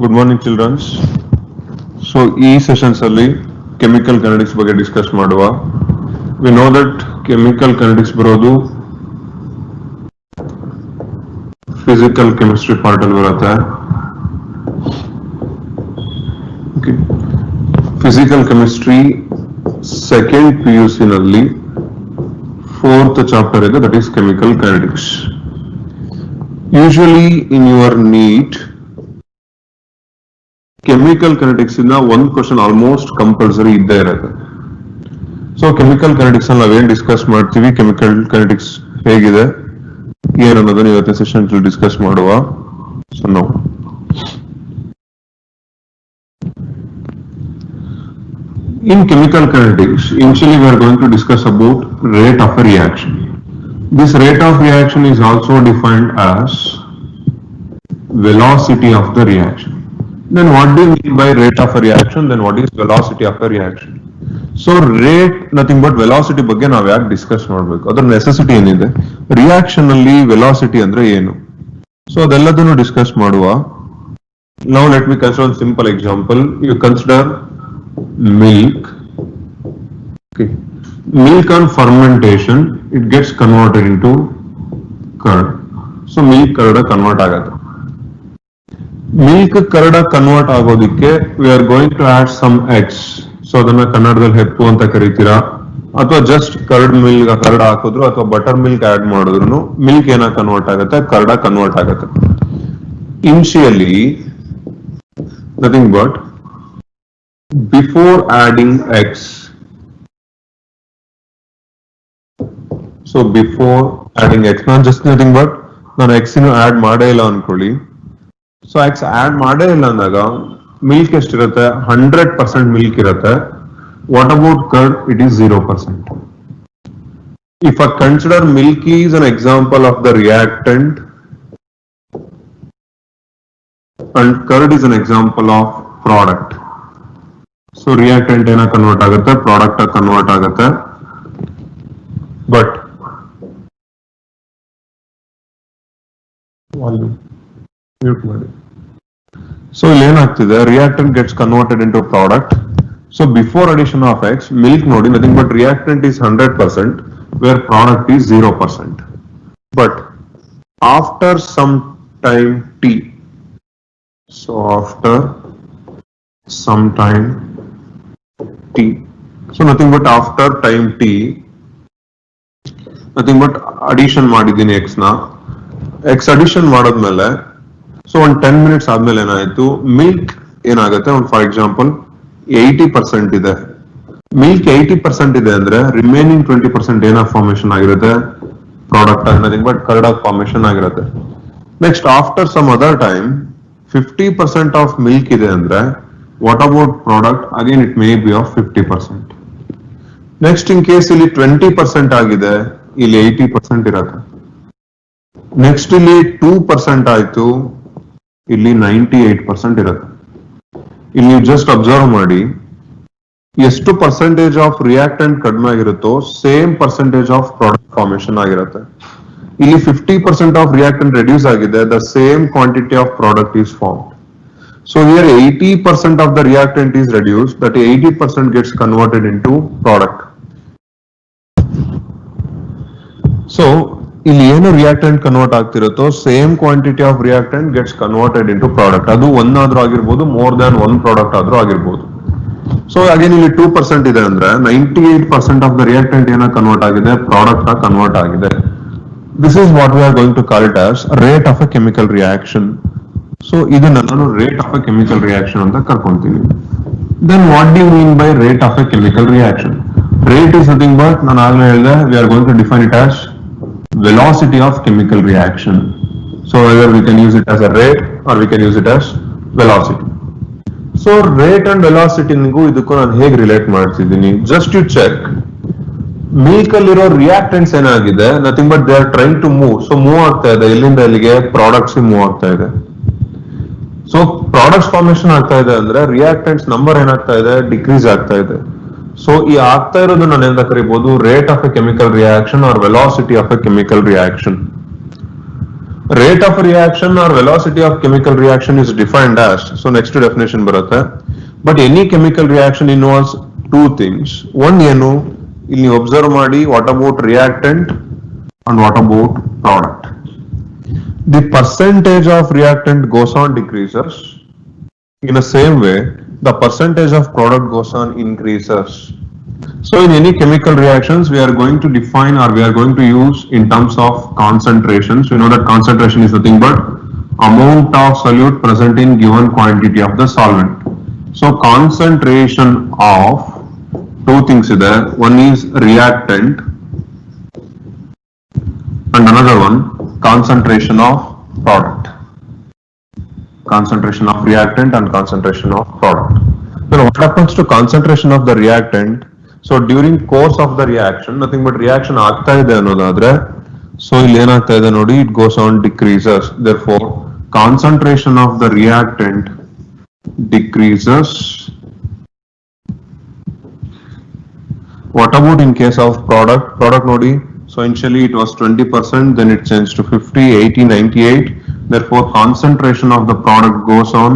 Good morning, children. So, ಈ sessions ಅಲ್ಲಿ chemical kinetics ಬಗ್ಗೆ discuss ಮಾಡುವ. We know that chemical kinetics ಬರೋದು physical chemistry part ಅಲ್ಲಿ ಬರುತ್ತೆ. Okay. Physical chemistry second PUC ನಲ್ಲಿ fourth chapter ಇದೆ, that is chemical kinetics. Usually in your NEET chemical kinetics ಇಂದ one question almost compulsory ಇದ್ದೇ ಇರುತ್ತೆ. ಸೊ ಕೆಮಿಕಲ್ ಕೈನೆಟಿಕ್ಸ್ ಅಲ್ಲಿ ನಾವೇನ್ ಡಿಸ್ಕಸ್ ಮಾಡ್ತೀವಿ, ಕೆಮಿಕಲ್ ಕೈನೆಟಿಕ್ಸ್ ಹೇಗಿದೆ ಏನು ಅನ್ನೋದನ್ನ ಇವತ್ತಿನ ಸೆಷನ್ ಡಿಸ್ಕಸ್ ಮಾಡುವ. ಸೊ ನಾವು in chemical kinetics initially we are going to discuss about rate of a reaction. This rate of reaction is also defined as velocity of the reaction. Then what do you mean by rate of a reaction? Then what is velocity of a reaction? So rate nothing but velocity ಬಗ್ಗೆ ನಾವು ಯಾಕೆ discuss ಮಾಡಬೇಕು, ಅದರ necessity ಏನಿದೆ, reaction ಅಲ್ಲಿ velocity ಅಂದ್ರೆ ಏನು, so ಅದೆಲ್ಲದನ್ನು discuss ಮಾಡುವ. Now let me consider one simple example. You consider milk. Okay. Milk on fermentation it gets converted into curd. So milk curd convert ಆಗುತ್ತೆ. ಮಿಲ್ಕ್ ಕರಡ ಕನ್ವರ್ಟ್ ಆಗೋದಿಕ್ಕೆ we are going to add some eggs. So ಅದನ್ನ ಕನ್ನಡದಲ್ಲಿ ಹೆಪ್ಪು ಅಂತ ಕರಿತೀರಾ, ಅಥವಾ just curd milk curd ಹಾಕಿದ್ರು ಅಥವಾ butter milk add ಮಾಡಿದ್ರು milk ಏನ ಕನ್ವರ್ಟ್ ಆಗುತ್ತೆ, ಕರ್ಡ ಕನ್ವರ್ಟ್ ಆಗುತ್ತೆ. Initially nothing but before adding eggs, so before adding eggs ನಾನು ಜಸ್ಟ್ ನಥಿಂಗ್ ಬಟ್ ನಾನು ಎಗ್ಸ್ ಆಡ್ ಮಾಡೇ ಇಲ್ಲ ಅನ್ಕೊಳ್ಳಿ. ಸೊ ಎಕ್ಸ್ ಆಡ್ ಮಾಡೇ ಇಲ್ಲ ಅಂದಾಗ ಮಿಲ್ಕ್ ಎಷ್ಟಿರುತ್ತೆ, 100% ಮಿಲ್ಕ್ ಇರುತ್ತೆ. What about curd, it is 0%. If I consider milk is an example of the reactant and curd is an example of product. So reactant ಏನ convert ಆಗುತ್ತೆ, ಪ್ರಾಡಕ್ಟ್ ಕನ್ವರ್ಟ್ ಆಗುತ್ತೆ. But mute ಮಾಡಿ. So ಇಲ್ಲಿ ಏನಾಗ್ತಿದೆ, reactant gets converted into product. So before addition of x milk ನೋಡಿ nothing but reactant is 100% where product is 0%. But after some time t, so after some time t, so nothing but after time T nothing but addition ಮಾಡಿದ್ದೀನಿ X ನ. X addition ಮಾಡಾದ್ಮೇಲೆ so ಒಂದು 10 minutes ಆದ್ಮೇಲೆ ಏನಾಯ್ತು, milk ಏನಾಗುತ್ತೆ, ಒಂದು for example 80% ಇದೆ. Milk 80% ಇದೆ ಅಂದ್ರೆ ರಿಮೈನಿಂಗ್ 20% ಏನ ಫಾರ್ಮೇಶನ್ ಆಗಿರುತ್ತೆ, product nothing but curd of formation ಆಗಿರುತ್ತೆ. Next after some other time 50% of milk ಇದೆ ಅಂದ್ರೆ what about product, again it may be of 50%. Next in case ಇಲ್ಲಿ 20% ಆಗಿದೆ, ಇಲ್ಲಿ 80% ಇರುತ್ತೆ. ನೆಕ್ಸ್ಟ್ ಇಲ್ಲಿ 2% ಆಯ್ತು, ಇಲ್ಲಿ 98% ಇರುತ್ತೆ. ಇಲ್ಲಿ ಜಸ್ಟ್ ಅಬ್ಸರ್ವ್ ಮಾಡಿ, ಎಷ್ಟು ಪರ್ಸೆಂಟೇಜ್ ಆಫ್ ರಿಯಾಕ್ಟೆಂಟ್ ಕಡಿಮೆ ಆಗಿರುತ್ತೋ same percentage of product formation ಆಗಿರುತ್ತೆ. ಇಲ್ಲಿ 50% ಆಫ್ ರಿಯಾಕ್ಟೆಂಟ್ ರೆಡ್ಯೂಸ್ ಆಗಿದೆ, the same quantity of product is formed. So here 80% of the reactant is reduce, that 80% gets converted into product. So ಇಲ್ಲಿ ಏನು reactant convert ಆಗ್ತಿರುತ್ತೋ same quantity of reactant gets converted into product. ಅದು ಒಂದಾದ್ರೂ ಆಗಿರ್ಬೋದು, more than one product ಆದ್ರೂ ಆಗಿರ್ಬೋದು. So again ಇಲ್ಲಿ 2% ಇದೆ ಅಂದ್ರೆ 98% ಆಫ್ ದ ರಿಯಾಕ್ಟೆಂಟ್ ಏನ ಕನ್ವರ್ಟ್ ಆಗಿದೆ, ಪ್ರಾಡಕ್ಟ್ ಕನ್ವರ್ಟ್ ಆಗಿದೆ. This is what we are going to call it as rate of a chemical reaction. So ಇದನ್ನ ನಾನು rate of a chemical reaction ಅಂತ ಕರ್ಕೊಂತೀನಿ. Then what do you mean by rate of a chemical reaction? Rate is nothing but ನಾನು ಆಗ್ಲೇ ಹೇಳಿದೆ, we are going to define it as velocity of chemical reaction. So either we can use it as a rate or we can use it as velocity. So rate and velocity ನಿಗೂ ಇದಕ್ಕೂ ನಾನು ಹೇಗೆ relate ಮಾಡ್ತಿದ್ದೀನಿ, just you check. Milk ಅಲ್ಲಿರೋ reactants ಏನಾಗಿದೆ, nothing but they are trying to move. So move ಆಗ್ತಾ ಇದೆ, ಇಲ್ಲಿಂದ ಇಲ್ಲಿಗೆ ಪ್ರಾಡಕ್ಟ್ಸ್ ಮೂವ್ ಆಗ್ತಾ ಇದೆ. ಸೊ ಪ್ರಾಡಕ್ಟ್ಸ್ ಫಾರ್ಮೇಶನ್ ಆಗ್ತಾ ಇದೆ ಅಂದ್ರೆ ರಿಯಾಕ್ಟೆಂಟ್ಸ್ ನಂಬರ್ ಏನಾಗ್ತಾ ಇದೆ, ಡಿಕ್ರೀಸ್ ಆಗ್ತಾ ಇದೆ. ಸೊ ಈ ಆಗ್ತಾ ಇರೋದು ನಾನು ಎಂತ ಕರಿಬಹುದು, rate of a chemical reaction or velocity of a chemical reaction. Rate of reaction or velocity of chemical reaction is defined as, so next definition ಬರುತ್ತೆ. But any chemical reaction involves two things. One ಏನು, ಇಲ್ಲಿ observe ಮಾಡಿ, what about reactant and what about product? The percentage of reactant goes on decreases. In the same way, the percentage of product goes on increases. So in any chemical reactions, we are going to define, or we are going to use in terms of concentrations. You know that concentration is nothing but amount of solute present in given quantity of the solvent. So concentration of two things is there. One is reactant and another one concentration of product. Concentration of reactant and concentration of product. Then what happens to concentration of the reactant? So during course of the reaction, nothing but reaction ಆಗ್ತಾ ಇದೆ ಅನ್ನೋದಾದ್ರೆ, so ಇಲ್ಲಿ ಏನಾಗ್ತಾ ಇದೆ ನೋಡಿ, it goes on decreases. Therefore, concentration of the reactant decreases. What about in case of product? Product nodi, so initially it was 20%, then it changed to 50, 80, 98. Therefore, concentration of the product goes on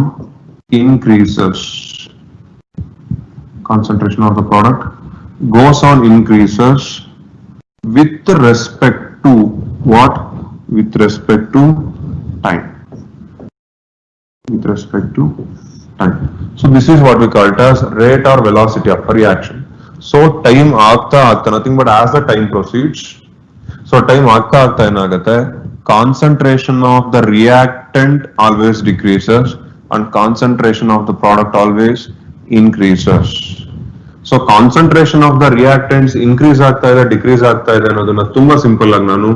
increases. Concentration of the product goes on increases with respect to what? With respect to time. With respect to time. So this is what we call it as rate or velocity of a reaction. So time aagta nothing but as the time proceeds. So time aagta enagate, concentration of the reactant always decreases and concentration of the product always increases. So concentration of the reactants increase ಆಗ್ತಾ ಇದೆ, decrease ಆಗ್ತಾ ಇದೆ ಅನ್ನೋದನ್ನ ತುಂಬಾ simple ಆಗಿ ನಾನು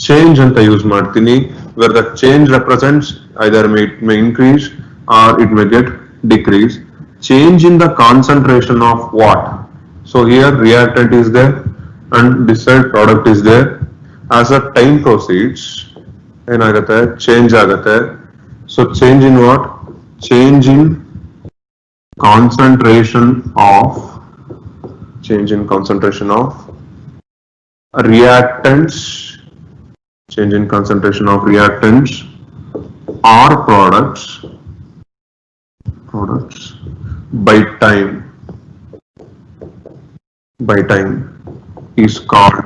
change ಅಂತ use ಮಾಡ್ತೀನಿ, where the change represents either it may increase or it may get decrease. Change in the concentration of what? So here reactant is there and this side product is there. As the time proceeds, ಏನಾಗುತ್ತೆ, change ಆಗುತ್ತೆ. So change in what? Change in concentration of reactants, change in concentration of reactants or products by time is called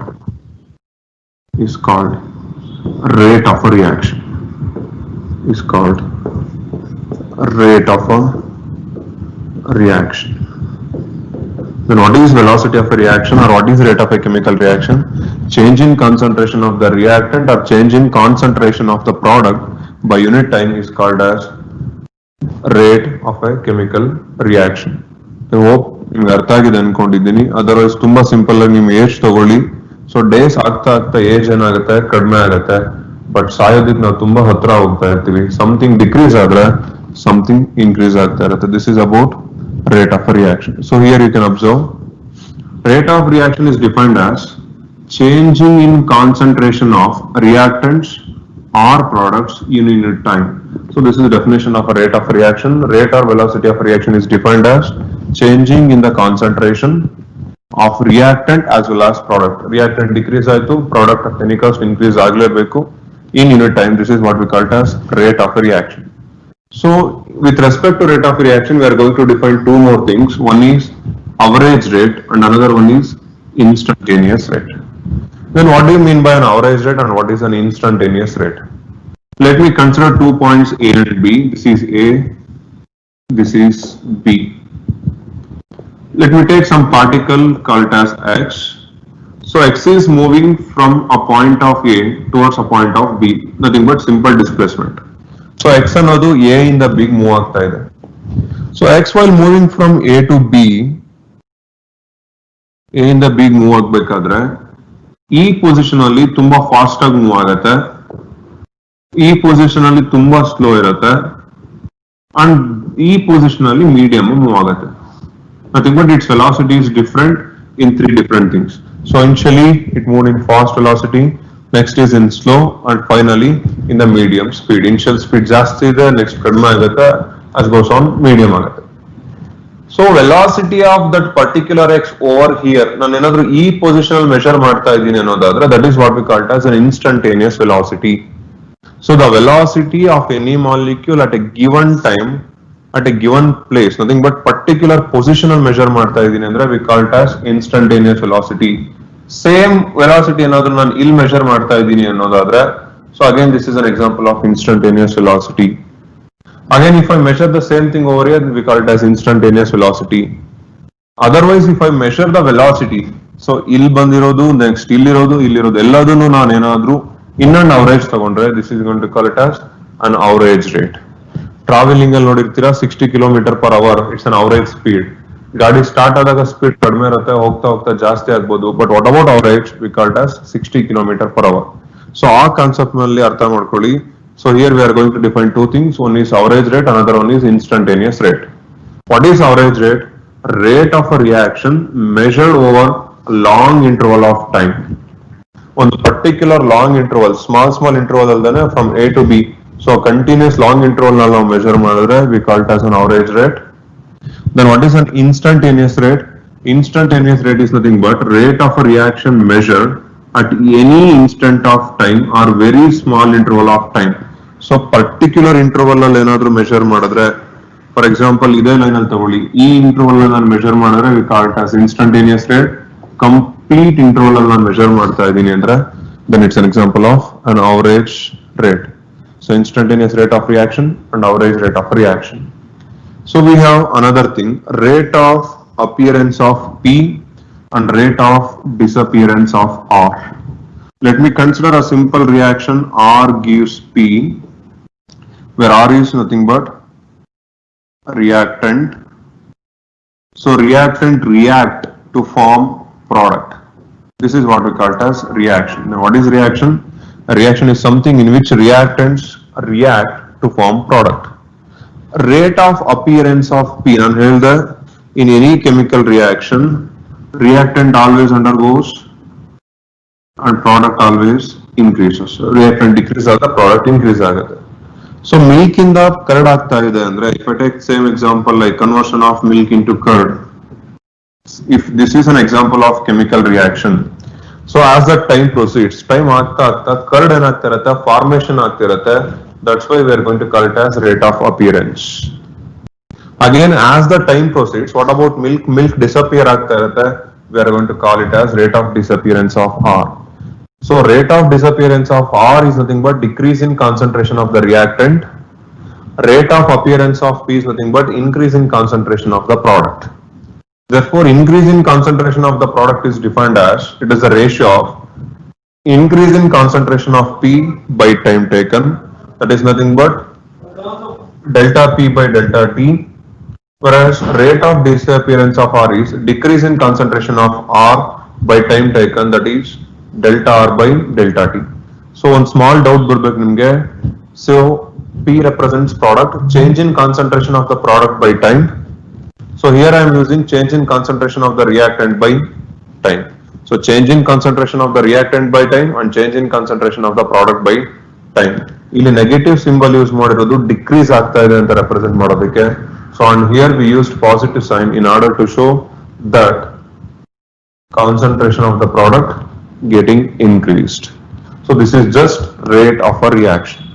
rate of a reaction. Is called rate of a reaction. Then what is velocity of a reaction, or what is rate of a chemical reaction? Change in concentration of the reactant or change in concentration of the product by unit time is called as rate of a chemical reaction. I hope ನಿಮ್ಗೆ ಅರ್ಥ ಆಗಿದೆ ಅನ್ಕೊಂಡಿದ್ದೀನಿ. Otherwise ತುಂಬಾ simple ಆಗಿ ನಿಮ್ age ತಗೊಳ್ಳಿ. So days ಆಗ್ತಾ age ಏನಾಗುತ್ತೆ, ಕಡಿಮೆ ಆಗುತ್ತೆ, ಬಟ್ ಸಾಯೋದಕ್ಕೆ ನಾವು ತುಂಬಾ ಹತ್ರ ಹೋಗ್ತಾ ಇರ್ತೀವಿ. ಸಮಥಿಂಗ್ ಡಿಕ್ರೀಸ್ ಆದ್ರೆ ಸಮಥಿಂಗ್ ಇನ್ಕ್ರೀಸ್ ಆಗ್ತಾ ಇರುತ್ತೆ. This is about rate of a reaction. So here you can observe, rate of reaction is defined as changing in concentration of reactants or products in unit time. So this is the definition of a rate of reaction. Rate or velocity of reaction is defined as changing in the concentration of reactant as well as product. Reactant decrease aitu, product of any cost increase aglebeku in unit time. This is what we call it as rate of a reaction. So with respect to rate of reaction, we are going to define two more things. One is average rate and another one is instantaneous rate. Then what do you mean by an average rate and what is an instantaneous rate? Let me consider 2 points A and B. This is A, this is B. Let me take some particle called as X. So X is moving from a point of A towards a point of B, nothing but simple displacement. So X ಅನ್ನೋದು A ಇಂದ B move ಆಗ್ತಾ ಇದೆ. So X while moving from A to B, A ಇಂದ B move ಆಗಬೇಕಾದ್ರೆ ಈ position ಅಲ್ಲಿ ತುಂಬಾ fast ಆಗಿ ಮೂವ್ ಆಗುತ್ತೆ, ಈ ಪೊಸಿಷನ್ ಅಲ್ಲಿ ತುಂಬಾ ಸ್ಲೋ ಇರುತ್ತೆ, ಅಂಡ್ ಈ ಪೊಸಿಷನ್ ಅಲ್ಲಿ ಮೀಡಿಯಂ ಮೂವ್ ಆಗುತ್ತೆ. Nothing but its velocity is different in three different things. So initially it moved in fast velocity, next is in slow, and finally in the medium speed. Initial speed ಜಾಸ್ತಿ ಇದೆ, next ಕಡಿಮೆ ಆಗುತ್ತೆ, as goes on medium ಆಗುತ್ತೆ. So velocity of that particular X over here, ನಾನು ಏನಾದ್ರೂ ಈ position ಅಲ್ಲಿ measure ಮಾಡ್ತಾ ಇದ್ದೀನಿ ಅನ್ನೋದಾದ್ರೆ, that is what we call it as an instantaneous velocity. So the velocity of any molecule at a given time, at a given place, nothing but particular positional measure ಮಾಡ್ತಾ ಇದೀನಿ ಅಂದ್ರೆ we call it as instantaneous velocity. Same velocity ಏನಾದ್ರೂ ನಾನು ಇಲ್ಲಿ measure ಮಾಡ್ತಾ ಇದೀನಿ ಅನ್ನೋದಾದ್ರೆ, so again this is an example of instantaneous velocity. Again if I measure the same thing over here, we call it as instantaneous velocity. Otherwise if I measure the velocity, so ಇಲ್ಲಿ ಬಂದಿರೋದು next ಇಲ್ಲಿರೋದು ಎಲ್ಲದನ್ನು ನಾನು ಏನಾದ್ರೂ ಇನ್ನೊಂದು average ತಗೊಂಡ್ರೆ, this is going to call it as an average rate. Travelling ಅಲ್ಲಿ ನೋಡಿರ್ತೀರಾ 60 km/h, it's an average speed. ಗಾಡಿ ಸ್ಟಾರ್ಟ್ ಆದಾಗ ಸ್ಪೀಡ್ ಕಡಿಮೆ ಇರುತ್ತೆ, ಹೋಗ್ತಾ ಹೋಗ್ತಾ ಜಾಸ್ತಿ ಆಗ್ಬೋದು, but what about average, we call it as 60 km/h. So ಆ ಕಾನ್ಸೆಪ್ಟ್ ನಲ್ಲಿ ಅರ್ಥ ಮಾಡ್ಕೊಳ್ಳಿ. So here we are going to define two things, one is average rate, another one is instantaneous rate. What is average rate? Rate of a reaction measured over long interval of time. ಒಂದು particular long interval, small interval ಅಲ್ದೇನೆ from A to B, so continuous long interval ನಲ್ಲಿ ನಾವು measure ಮಾಡಿದ್ರೆ we call it as an average rate. Then what is an instantaneous rate? Instantaneous rate is nothing but rate of a reaction measured at any instant of time or very small interval of time. So particular interval ಅಲ್ಲಿ ಏನಾದ್ರೂ measure ಮಾಡಿದ್ರೆ, for example ಇದೇ line ಅಲ್ಲಿ ತಗೊಳ್ಳಿ, ಈ interval ಅಲ್ಲಿ ನಾನು measure ಮಾಡಿದ್ರೆ we call it as instantaneous rate. Complete interval ಅಲ್ಲಿ ನಾನು ಮೆಜರ್ ಮಾಡ್ತಾ ಇದ್ದೀನಿ ಅಂದ್ರೆ then it's an example of an average rate. So instantaneous rate of reaction and average rate of reaction. So we have another thing, rate of appearance of P and rate of disappearance of R. Let me consider a simple reaction. R gives P, where R is nothing but reactant. So reactant react to form product. This is what we call it as reaction. Now what is reaction? A reaction is something in which reactants react to form product. Rate of appearance of P, and here the in any chemical reaction, reactant always undergoes and product always increases. Reactant decreases, the product increase ಆಗುತ್ತೆ. So milk ಇಂದ curd ಆಗ್ತಾ ಇದೆ ಅಂದ್ರೆ, if I take same example like conversion of milk into curd, if this is an example of chemical reaction, so as the time proceeds, time ಆಗ್ತಾ ಆಗ್ತಾ curd ಏನಾಗ್ತಾ ಇರುತ್ತೆ, formation ಆಗ್ತಿರುತ್ತೆ. That's why we are going to call it as rate of appearance. Again, as the time proceeds, what about milk? Milk disappear ಆಗ್ತಾ ಇರುತ್ತೆ, we are going to call it as rate of disappearance of R. So rate of disappearance of R is nothing but decrease in concentration of the reactant. Rate of appearance of P is nothing but increase in concentration of the product. Therefore, increase in concentration of the product is defined as, it is a ratio of increase in concentration of P by time taken, that is nothing but delta P by delta T, whereas rate of disappearance of R is decrease in concentration of R by time taken, that is delta R by delta T. So one small doubt ಬರ್ಬೇಕು ನಿಮಗೆ. So P represents product, change in concentration of the product by time. So here I am using change in concentration of the reactant by time. So change in concentration of the reactant by time and change in concentration of the product by time. ಇಲ್ಲಿ negative symbol use ಮಾಡಿರೋದು decrease ಆಗ್ತಾ ಇದೆ ಅಂತ represent ಮಾಡೋದಕ್ಕೆ. So and here we used positive sign in order to show that concentration of the product getting increased. So this is just rate of a reaction.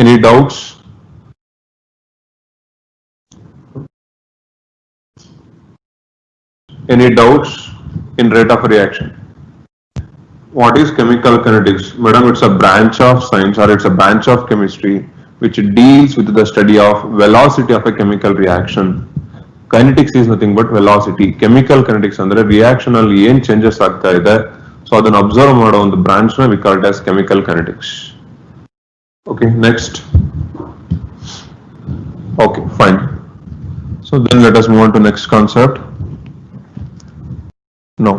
Any doubts? Any doubts in rate of reaction? What is chemical kinetics? Madam, it's a branch of science or it's a branch of chemistry which deals with the study of velocity of a chemical reaction. Kinetics is nothing but velocity. Chemical kinetics andre reaction alli ಏನು changes ಆಗ್ತಾ ಇದೆ, so ಅದನ್ನ observe ಮಾಡೋ ಒಂದು branch ನ we call it as chemical kinetics. Okay, next. Okay, fine. So then let us move on to next concept. No.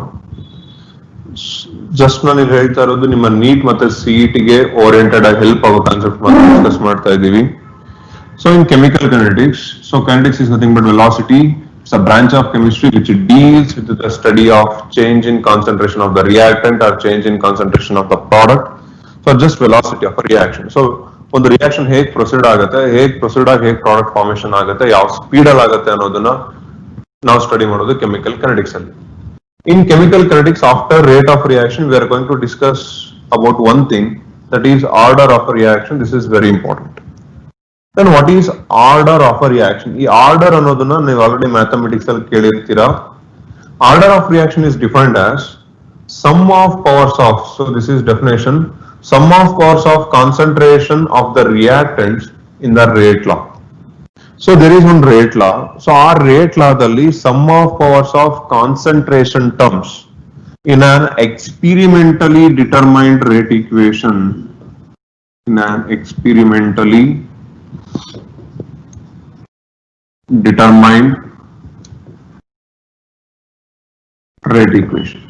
Just ನಾನು ಇಲ್ಲಿ ಹೇಳ್ತಾ ಇರೋದು ನಿಮ್ಮ ನೀಟ್ ಮತ್ತೆ ಸಿಇಟಿ ಗೆ ಓರಿಯೆಂಟೆಡ್ ಆಗಿ ಹೆಲ್ಪ್ ಆಗೋ ಕಾನ್ಸೆಪ್ಟ್ ಮಾತ್ರ ಡಿಸ್ಕಸ್ ಮಾಡ್ತಾ ಇದ್ದೀವಿ. So in chemical kinetics, so kinetics is nothing but velocity. It's a branch of chemistry which deals with the study of change in concentration of the reactant R change in concentration of the product. So just velocity of reaction. So ಒಂದು reaction ಹೇಗೆ proceed ಆಗುತ್ತೆ, ಹೇಗೆ proceed ಆಗಿ ಹೇಗೆ product formation ಆಗುತ್ತೆ, ಯಾವ speed ಅಲ್ಲಿ ಆಗುತ್ತೆ ಅನ್ನೋದನ್ನ ನಾವು ಸ್ಟಡಿ ಮಾಡೋದು ಕೆಮಿಕಲ್ ಕೈನೆಟಿಕ್ಸ್ ಅಲ್ಲಿ. In chemical kinetics, after rate of reaction, we are going to discuss about one thing, that is order of a reaction. This is very important. Then what is order of a reaction? ಈ order ಅನ್ನೋದನ್ನ ನೀವು already mathematics ಅಲ್ಲಿ ಕೇಳಿರ್ತೀರಾ. Order of reaction is defined as sum of powers of, so this is definition, sum of powers of concentration of the reactants in the rate law. So there is one rate law. So our rate law dalli sum of powers of concentration terms in an experimentally determined rate equation, in an experimentally determined rate equation.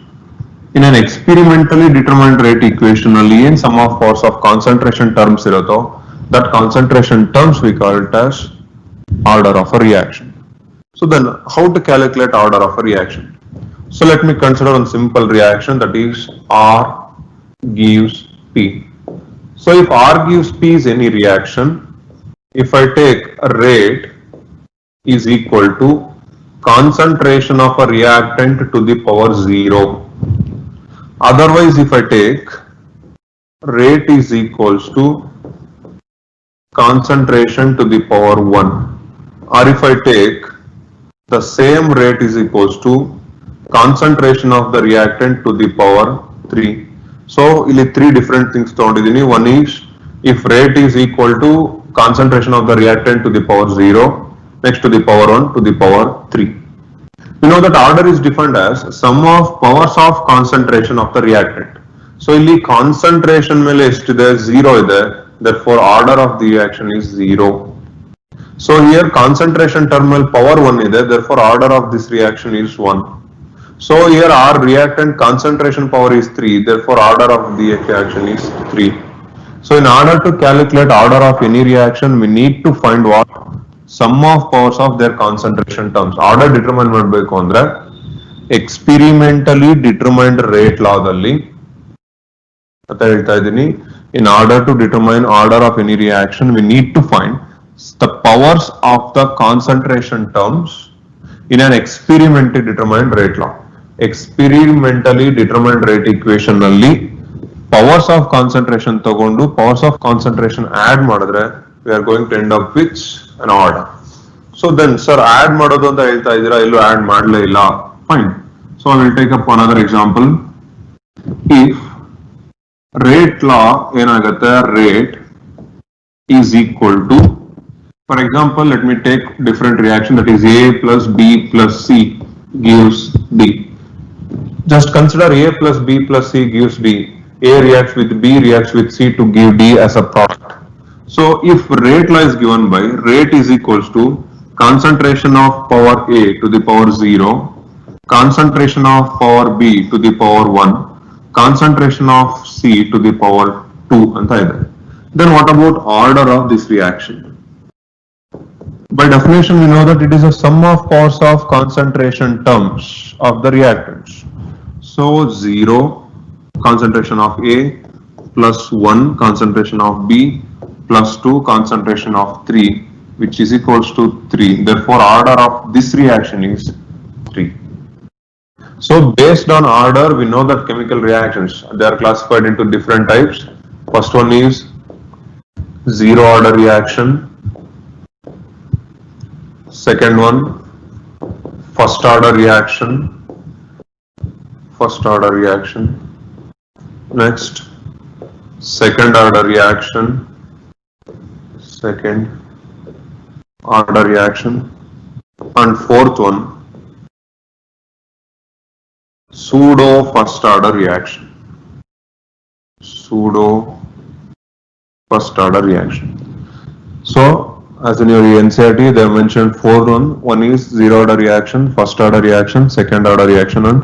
In an experimentally determined rate equation ಅಲ್ಲಿ ಏನ್ sum of powers of concentration terms ಇರುತ್ತೋ, that concentration terms we call it as order of a reaction. So then how to calculate order of a reaction? So let me consider one simple reaction, that is R gives P. So if R gives P is any reaction, if I take a rate is equal to concentration of a reactant to the power 0. Otherwise, if I take rate is equals to concentration to the power 1, or if I take the same rate is equals to concentration of the reactant to the power 3. So, ಇಲ್ಲಿ three different things ತಗೊಂಡಿದ್ದೀನಿ. One is if rate is equal to concentration of the reactant to the power 0, next to the power 1 to the power 3. You know that order is defined as sum of powers of concentration of the reactant. So ಇಲ್ಲಿ concentration ಮೇಲೆ ಎಷ್ಟಿದೆ? 0 ಇದೆ. Therefore order of the reaction is 0. So here concentration terminal power 1 ಇದೆ. Therefore order of this reaction is 1. So here our reactant concentration power is 3. Therefore order of the reaction is 3. So in order to calculate order of any reaction, we need to find what? Sum of powers of their concentration terms. Order determine ಮಾಡಬೇಕು ಅಂದ್ರೆ experimentally determined rate law ದಲ್ಲಿ ಅಂತ ಹೇಳ್ತಾ ಇದ್ದೀನಿ. In order to determine order of any reaction, we need to find the powers of the concentration terms in an experimentally determined rate law. Experimentally determined rate equation ನಲ್ಲಿ powers of concentration ತಗೊಂಡು powers of concentration add ಮಾಡಿದ್ರೆ we are going to end up with an order. So then sir add ಮಾಡೋದು ಅಂತ ಹೇಳ್ತಾ ಇದ್ದೀರಾ, ಎಲ್ಲೂ add ಮಾಡಲೇ ಇಲ್ಲ. Fine. So I will take up another example. If rate law ಏನಾಗುತ್ತೆ, rate is equal to, for example let me take different reaction, that is A plus B plus C gives B. Just consider A plus B plus C gives B. A reacts with B reacts with C to give D as a product. So if rate law is given by rate is equals to concentration of power A to the power 0, concentration of power B to the power 1, concentration of C to the power 2 anta ide. Then what about order of this reaction? By definition we know that it is a sum of powers of concentration terms of the reactants. So 0 concentration of A plus 1 concentration of B plus 2 concentration of 3, which is equals to 3. Therefore order of this reaction is 3. So based on order we know that chemical reactions, they are classified into different types. First one is zero order reaction, second one first order reaction, next second order reaction, and fourth one pseudo first order reaction. So as in your NCERT they have mentioned four one is zero order reaction, first order reaction, second order reaction, and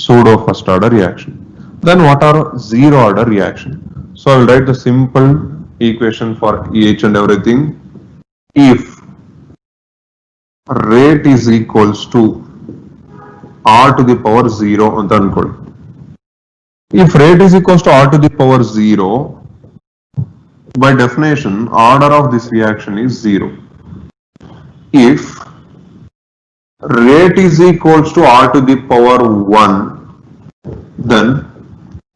pseudo first order reaction. Then what are zero order reaction? So I will write the simple equation for each and everything. If rate is equals to R to the power 0 ಅಂತ ಅನ್ಕೊಳ್ಳಿ. If rate is equals to R to the power 0, by definition order of this reaction is 0. If rate is equals to R to the power 1, then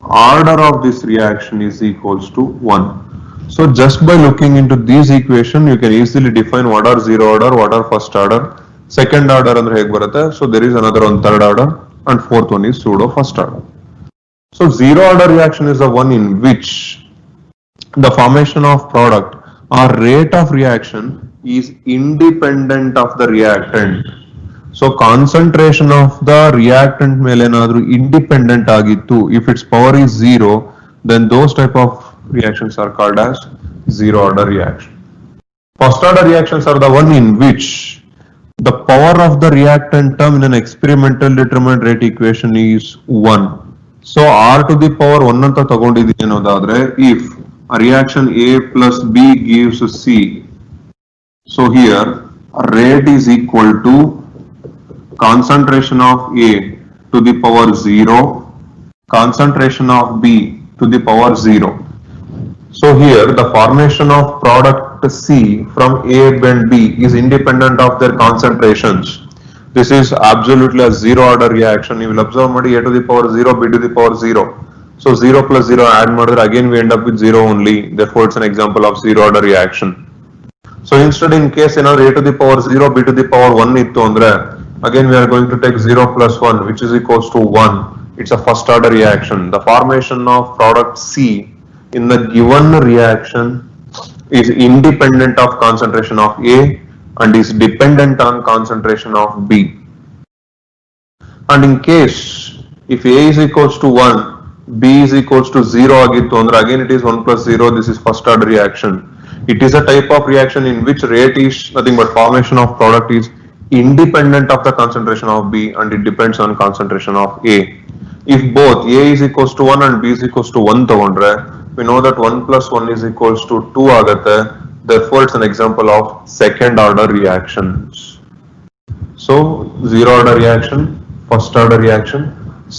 order of this reaction is equals to 1. So just by looking into these equation, you can easily define what are zero order, what are first order, second order andre hege barutte. So there is another one third order and fourth one is pseudo first order. So zero order reaction is the one in which the formation of product or rate of reaction is independent of the reactant. So concentration of the reactant ಮೇಲೆ ಏನಾದರೂ independent ಆಗಿತ್ತು, if its power is zero, then those type of reactions are called as zero order reaction. First order reactions are the one in which the power of the reactant term in an experimental determined rate equation is 1. So R to the power 1 ಅಂತ ತಗೊಂಡಿದ್ದೀನಿ ಅನ್ನೋದಾದ್ರೆ, if a reaction A plus B gives C, so here rate is equal to concentration of A to the power 0, concentration of B to the power 0. So here the formation of product C from A and B is independent of their concentrations. This is absolutely a zero order reaction. You will observe A to the power 0, B to the power 0. So 0 plus 0 add madre, again we end up with 0 only. Therefore it's an example of zero order reaction. So instead, in case A to the power 0, B to the power 1 ittu andre, again we are going to take 0 plus 1, which is equals to 1. It's a first order reaction. The formation of product C in the given reaction is independent of concentration of A and is dependent on concentration of B. And in case if A is equals to 1, B is equals to 0 agittu andre, again it is 1 plus 0, this is first order reaction. It is a type of reaction in which rate is nothing but formation of product is independent of the concentration of B and it depends on concentration of A. If both A is equals to 1 and B is equals to 1 ತಗೊಂಡ್ರೆ, we know that 1 plus 1 is equals to 2 ಆಗುತ್ತೆ. Therefore it's an example of second order reactions. So zero order reaction, first order reaction,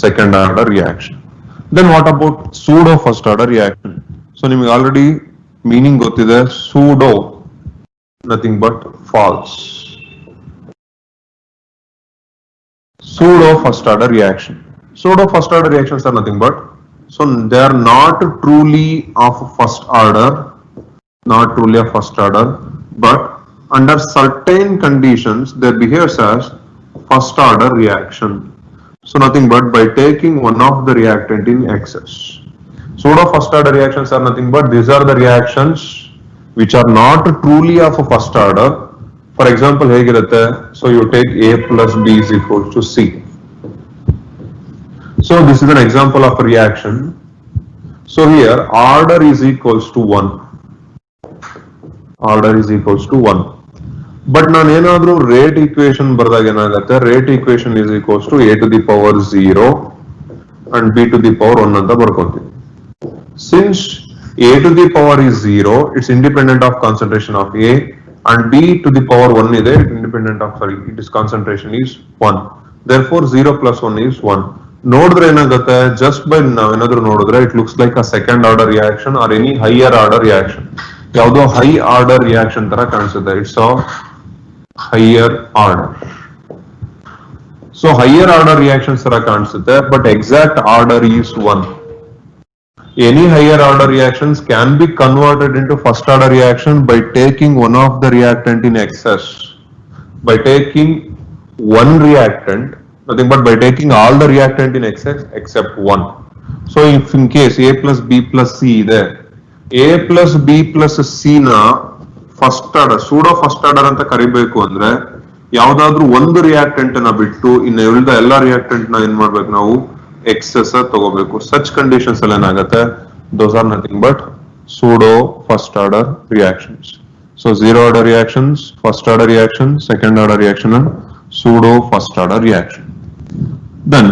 second order reaction. Then what about pseudo first order reaction? So ನಿಮಗೆ already meaning ಗೊತ್ತಿದೆ, pseudo nothing but false. Pseudo first order reaction. Pseudo first order reactions are nothing but, so they are not truly of first order, not truly of first order, but under certain conditions they behaves as first order reaction. So nothing but by taking one of the reactant in excess. Pseudo first order reactions are nothing but these are the reactions which are not truly of a first order. For example, ಹೇಗಿರುತ್ತೆ? So you take A plus B is equal to C. So this is an example of a reaction. So here order is equals to 1. Order is equals to 1. But ನಾನು ಏನಾದರೂ rate equation ಬರೆದಾಗ ಏನಾಗುತ್ತೆ? Rate equation is equals to A to the power 0 and B to the power 1 ಅಂತ ಬರ್ಕೊಂತೀವಿ. Since A to the power is 0, it's independent of concentration of A, and B to the power 1 ಇದೆ, independent of, sorry, its concentration is 1. Therefore 0 plus 1 is 1. ನೋಡಿದ್ರೆ ಏನಾಗುತ್ತೆ? Just by ನಾವೇನಾದ್ರೂ ನೋಡಿದ್ರೆ it looks like a second order reaction or any higher order reaction. ಯಾವುದೋ high order reaction ತರ ಕಾಣಿಸುತ್ತೆ. It's of higher order. So higher order reactions ತರ ಕಾಣಿಸುತ್ತೆ, but exact order is 1. Any higher order reactions can be converted into first order reaction by taking one of the reactant in excess. By taking one reactant, nothing but by taking all the reactant in excess except one. So if in case A plus B plus C there, A plus B plus C na first order, pseudo first order ಅಂತ ಕರಿಬೇಕು ಅಂದ್ರೆ ಯಾವ್ದಾದ್ರು ಒಂದು reactant ನ ಬಿಟ್ಟು ಇನ್ನು ಉಳಿದ ಎಲ್ಲ reactant ನ ಏನ್ ಮಾಡ್ಬೇಕು ನಾವು excess ತಗೋಬೇಕು. Such conditions ಅಲ್ಲಿ ಏನಾಗುತ್ತೆ? Those are nothing but pseudo first order reactions. So zero order reactions, first order reaction, second order reaction and pseudo first order reaction. Then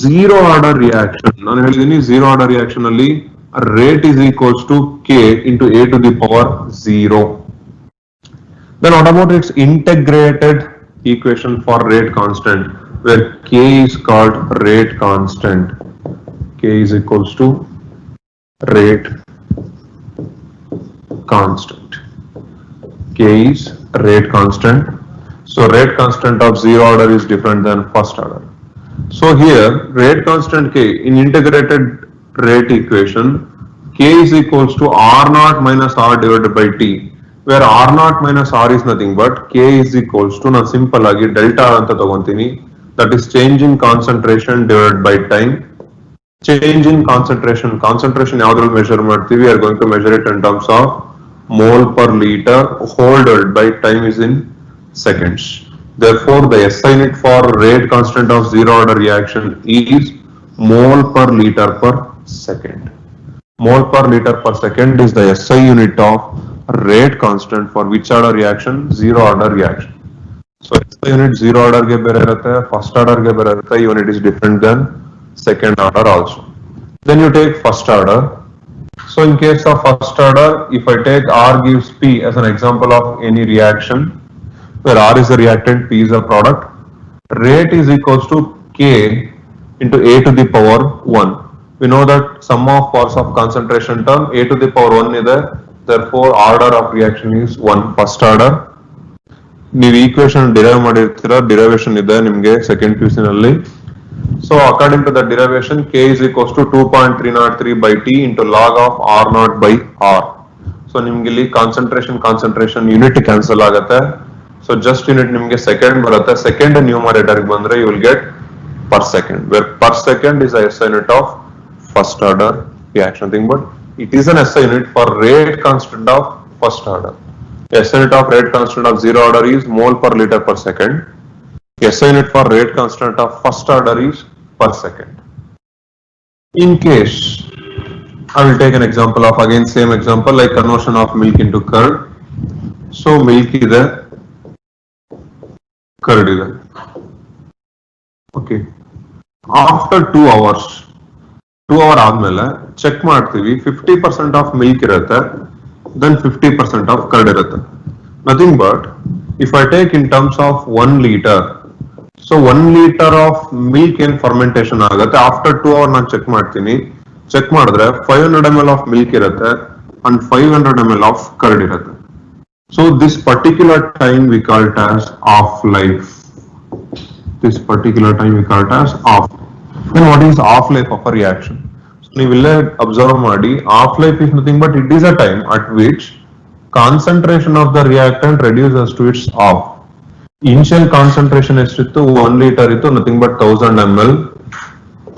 zero order reaction, ನಾನು ಹೇಳಿದ್ದೀನಿ zero order reaction ಅಲ್ಲಿ rate is equals to K into A to the power 0. Then what about its integrated equation for rate constant, where K is called rate constant. K is equals to rate constant. K is rate constant. So rate constant of zero order is different than first order. So here rate constant K in integrated rate equation, K is equals to R naught minus R divided by T, where R naught minus R is nothing but K is equals to, na simple agi delta anta tagontini, that is change in concentration divided by time. Change in concentration ಯಾವ್ದ್ರಲ್ಲಿ measure ಮಾಡ್ತೀವಿ, we are going to measure it in terms of mole per liter, hold by time is in seconds. Therefore, the SI unit for rate constant of zero order reaction is mole per liter per second. Mole per liter per second is the SI unit of rate constant for which order reaction? Zero order reaction. So SI unit zero order ge bere irutte, first order ge bere irutte, unit is different than second order also. Then you take first order. So in case of first order, if I take R gives P as an example of any reaction, where R is the reactant, P is the product, rate is equals to K into A to the power 1. We know that sum of powers of concentration term, A to the power 1 is there, therefore order of reaction is 1 first order. ನೀವು equation derive ಮಾಡಿರ್ತೀರಾ, derivation ಇದೆ ನಿಮ್ಗೆ second PUC ನಲ್ಲಿ. So according to the derivation, K is equals to 2.303 by T into log of R naught by R. So ನಿಮ್ಗೆ ಇಲ್ಲಿ concentration unit cancel ಆಗುತ್ತೆ. So just unit ನಿಮ್ಗೆ second ಬರುತ್ತೆ. Second numerator ಬಂದ್ರೆ you will get per second, where per second is a SI unit of first order reaction thing, but it is an SI unit for rate constant of first order. SI unit of rate constant of zero order is mole per liter per second. SI unit for rate constant of first order is per second. In case, I will take an example of, again same example, like conversion of milk into curd. So milk is there, curd is there. Okay. After 2 hours, 2 hour ಆದ್ಮೇಲೆ check ಮಾಡ್ತೀವಿ, 50% of milk ಇರುತ್ತೆ, then 50% of curd ಇರುತ್ತೆ. Nothing but if I take in terms of 1 liter, so 1 liter of milk in fermentation ಆಗುತ್ತೆ. After 2 hours ನಾನು check ಮಾಡ್ತೀನಿ, check ಮಾಡಿದ್ರೆ 500 ml of milk ಇರುತ್ತೆ and 500 ml of curd ಇರುತ್ತೆ. So this particular time we call it as half life. This particular time we call it as half. Then what is half life of a reaction? So you will observe ಮಾಡಿ, half life is nothing but it is a time at which concentration of the reactant reduces to its half. Initial concentration ಎಷ್ಟಿತ್ತು, 1 liter ಇತ್ತು, nothing but 1000 ml.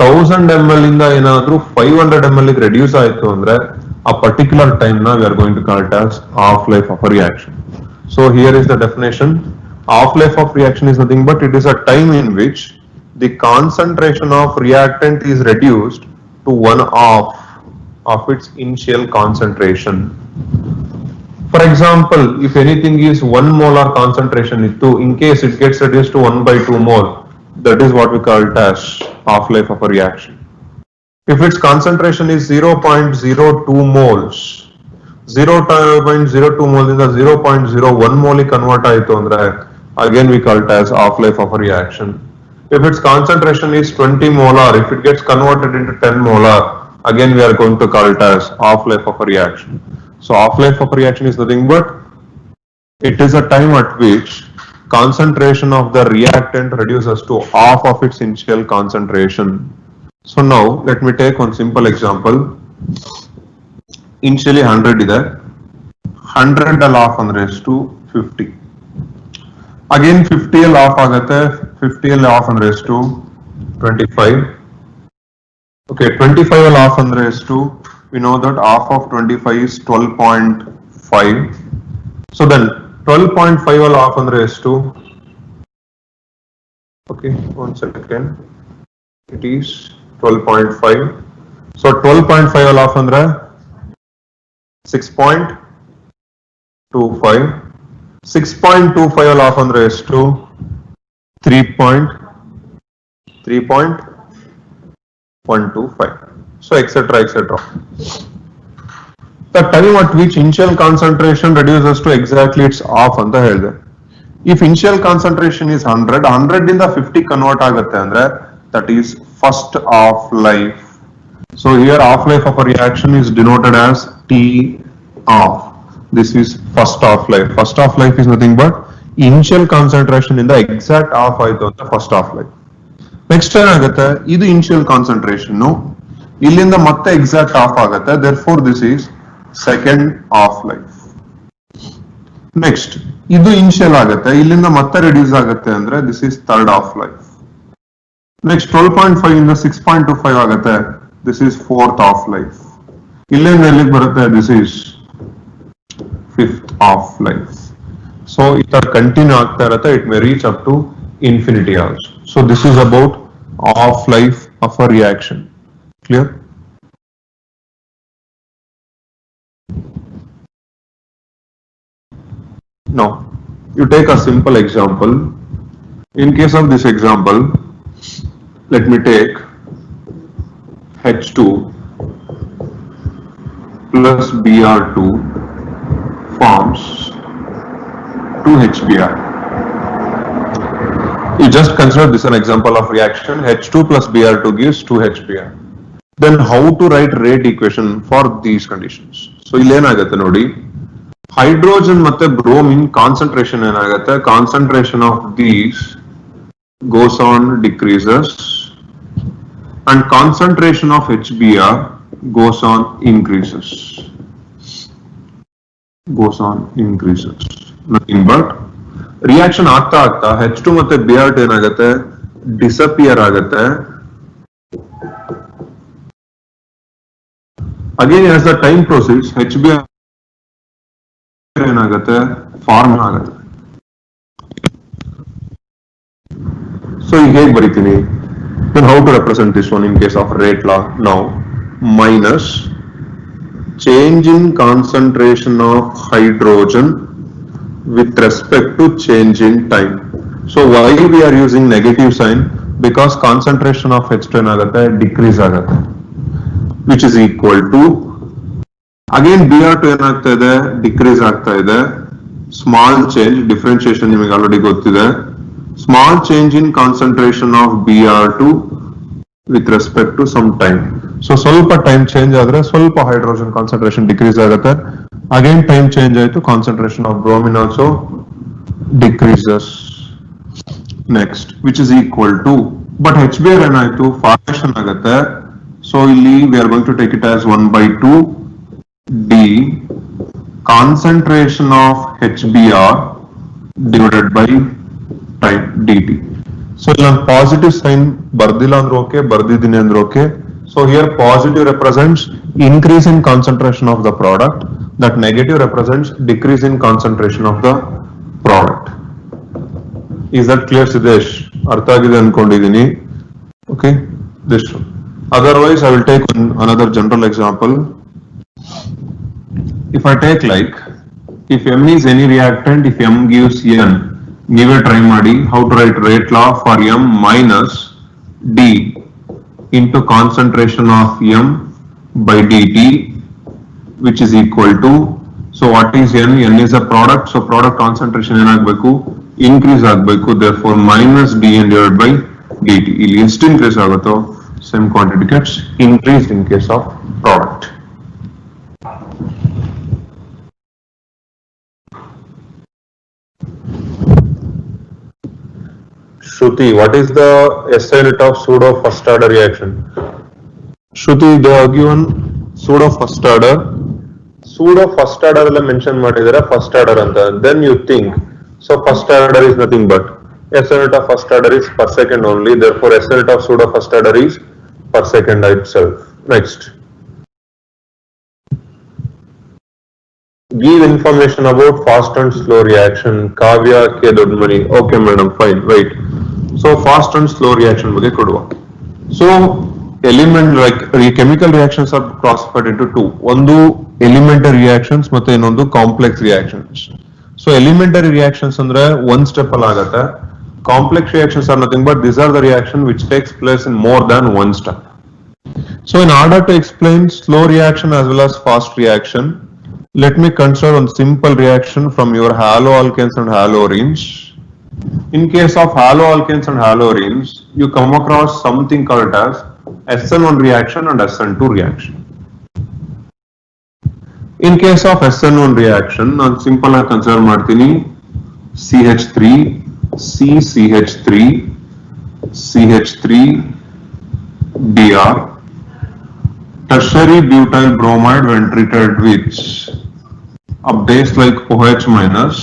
1000 ml ಇಂದ ಏನಾದ್ರೂ 500 ml ಗೆ reduce ಆಯ್ತು ಅಂದ್ರೆ a particular time now we are going to call it as half life of a reaction. So here is the definition. Half life of reaction is nothing but it is a time in which the concentration of reactant is reduced to 1/2 of its initial concentration. For example, if anything is 1 molar concentration, in case it gets reduced to 1/2 mole, that is what we call it as half life of a reaction. If its concentration is 0.02 moles, 0.02 moles in the 0.01 mole convert ಆಯಿತು ಅಂದ್ರೆ again we call it as half life of a reaction. If its concentration is 20 molar, if it gets converted into 10 molar, again we are going to call it as half life of a reaction. So half life of a reaction is nothing but it is a time at which concentration of the reactant reduces to half of its initial concentration. So now let me take one simple example. Initially 100 ಇದೆ, 100 ಅಲ್ಲಿ half ಅಂದ್ರೆ ಎಷ್ಟು, 50. Again 50 ಅಲ್ಲಿ half ಆಗುತ್ತೆ, 50 ಅಲ್ಲಿ half ಅಂದ್ರೆ ಎಷ್ಟು, 25. Okay, 25 ಅಲ್ಲಿ half ಅಂದ್ರೆ ಎಷ್ಟು, we know that half of 25 is 12.5. So then 12.5 ಅಲ್ಲಿ half ಅಂದ್ರೆ ಎಷ್ಟು, okay, one second, it is 12.5. So 12.5 ಅಲ್ಲಿ half ಅಂದ್ರೆ 6.25. 6.25 ಅಲ್ಲಿ half ಅಂದ್ರೆ ಎಷ್ಟು, 3.125. So etc. The time at which initial concentration reduces to exactly its half ಅಂತ ಹೇಳಿದೆ. If initial concentration is 100, 100 ಇಂದ 50 convert ಆಗುತ್ತೆ ಅಂದ್ರೆ that is first half life. So here half life of a reaction is denoted as T half. This is first half life. First half life is nothing but initial concentration in the exact half ಆಯ್ತು ಅಂತ first half life. Next ಏನಾಗುತ್ತೆ, ಇದು initial concentration. ಇಲ್ಲಿಂದ ಮತ್ತೆ exact half ಆಗುತ್ತೆ, therefore this is second half life. Next ಇದು initial ಆಗುತ್ತೆ, ಇಲ್ಲಿಂದ ಮತ್ತೆ ರಿಡ್ಯೂಸ್ ಆಗುತ್ತೆ ಅಂದ್ರೆ this is third half life. Next 12.5 ಇಂದ 6.25 ಆಗುತ್ತೆ, this is fourth half life. ಇಲ್ಲಿಂದ ಎಲ್ಲಿಗೆ ಬರುತ್ತೆ, this is fifth half life. So ಈ ತರ ಕಂಟಿನ್ಯೂ ಆಗ್ತಾ ಇರುತ್ತೆ, it may reach up to infinity also. So this is about half life of a reaction. Clear? Now, you take a simple example. In case of this example, let me take H2 plus Br2 forms 2HBr. You just consider this an example of reaction. H2 plus Br2 gives 2HBr. Then how to write rate equation for these conditions? So, ಇಲ್ಲಿ ಏನಾಗುತ್ತೆ ನೋಡಿ, hydrogen ಮತ್ತೆ bromine concentration ಏನಾಗುತ್ತೆ, concentration of these goes on decreases and concentration of HBr goes on increases. Nothing but reaction ಆಗ್ತಾ ಆಗ್ತಾ H2 ಮತ್ತೆ Br2 ಏನಾಗುತ್ತೆ, disappear ಆಗುತ್ತೆ. Again as the time proceeds, HBr ಏನಾಗುತ್ತೆ, ಫಾರ್ಮ್ ಆಗುತ್ತೆ. ಸೊ ಈಗ ಹೇಗೆ ಬರೀತೀನಿ, then how to represent this one in case of rate law? Now minus change in concentration of hydrogen with respect to change in time. So why we are using negative sign? Because concentration of H2 ಏನಾಗುತ್ತೆ, decrease ಆಗುತ್ತೆ, which is equal to again Br2 ಏನಾಗ್ತಾ ಇದೆ, decrease ಆಗ್ತಾ ಇದೆ. Small change, differentiation ನಿಮಗೆ already ಗೊತ್ತಿದೆ. Small change in concentration of Br2 with respect to some time. So ಸ್ವಲ್ಪ time change ಆದ್ರೆ ಸ್ವಲ್ಪ ಹೈಡ್ರೋಜನ್ ಕಾನ್ಸಂಟ್ರೇಷನ್ ಡಿಕ್ರೀಸ್ ಆಗುತ್ತೆ. ಅಗೇನ್ ಟೈಮ್ ಚೇಂಜ್ ಆಯ್ತು, concentration of bromine also decreases. Next which is equal to, but HBr ಏನಾಯ್ತು, formation ಆಗುತ್ತೆ. So ಇಲ್ಲಿ we are going to take it as 1/2 D concentration of HBr divided by time dt. So now positive sign bardilla andre okay, bardidini andre okay. So here positive represents increase in concentration of the product, that negative represents decrease in concentration of the product. Is that clear, Siddesh? Artha agide ankondidini. Okay, this one. Otherwise I will take another general example. If I take like, if M is any reactant, if M gives N, give a try madi, how to write rate law for M minus D into concentration of M by dt, which is equal to, so what is N? N is a product, so product concentration enagbeku, increase agbeku, therefore minus dN divided by dt. ಇಲ್ಲಿ ಎಷ್ಟು increase ಆಗುತ್ತೋ same quantity gets increased in case of product. Shruti, what is the SI unit of pseudo first order reaction? Shruti, they have given pseudo first order. Pseudo first order alla mention madidare first order anta. Then you think, so first order is nothing but SI unit of first order is per second only. Therefore, SI unit of pseudo first order is per second itself. Next, give information about fast and slow reaction. Kavya K. Dodmani. Okay, madam, fine. Wait. So fast and slow reaction ಬಗ್ಗೆ ಕೊಡುವ. So element like chemical reactions are classified into two. ಒಂದು elementary reactions ಮತ್ತೆ ಇನ್ನೊಂದು complex reactions. So elementary reactions ಅಂದ್ರೆ one step ಅಲ್ಲಿ ಆಗುತ್ತೆ. Complex reactions are nothing but these are the reaction which takes place in more than one step. So in order to explain slow reaction as well as fast reaction, let me consider one simple reaction from your haloalkanes and haloarenes. In case of haloalkanes and haloarenes, you come across something called as SN1 reaction and SN2 reaction. In case of SN1 reaction, ನಾನು simple ಆಗಿ consider ಮಾಡ್ತೀನಿ CH3, CCH3, CH3, Br, tertiary butyl bromide when treated with a base like OH minus,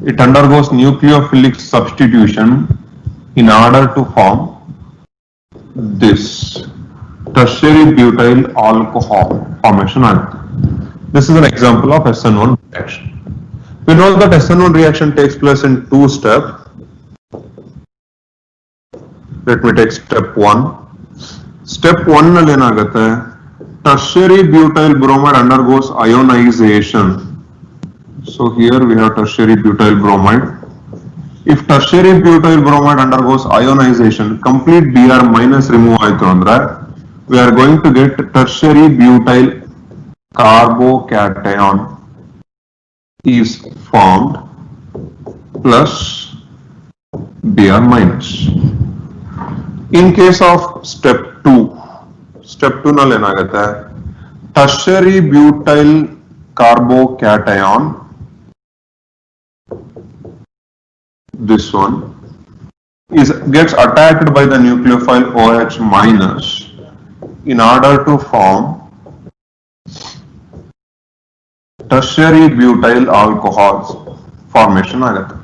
it undergoes nucleophilic substitution in order to form this tertiary butyl alcohol formation. This is an example of SN1 reaction. We know that SN1 reaction takes place in two steps. Let me take step 1. Step 1 ನಲ್ಲಿ ಏನಾಗುತ್ತೆ, tertiary butyl bromide undergoes ionization. So here we have tertiary butyl bromide. If tertiary butyl bromide undergoes ionization, complete Br minus remove ಆಯ್ತು ಅಂದ್ರೆ, we are going to get tertiary butyl carbocation is formed plus Br minus. In case of step 2 ನಲ್ಲಿ ಏನಾಗುತ್ತೆ, tertiary butyl carbocation, this one gets attacked by the nucleophile OH minus in order to form tertiary butyl alcohols formation ಆಗುತ್ತೆ.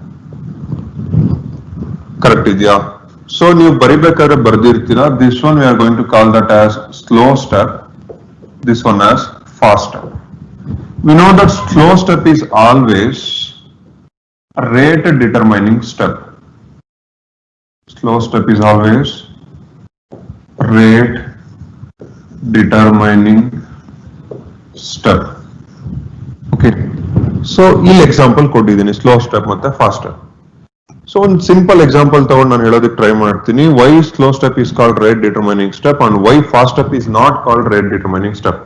Correct ಇದೆಯಾ? So ನೀವು ಬರಿಬೇಕಾದ್ರೆ ಬರ್ದಿರ್ತೀರಾ, this one we are going to call that as slow step, this one as fast step. We know that slow step is always a rate determining step. Slow step is always rate determining step. Okay, so ಈ example ಕೊಟ್ಟಿದ್ದೀನಿ, slow step ಮತ್ತೆ fast step. So ಒಂದು simple example ತಗೊಂಡು ನಾನು ಹೇಳೋದಕ್ಕೆ try ಮಾಡ್ತೀನಿ. Why slow step is called rate determining step and why fast step is not called rate determining step.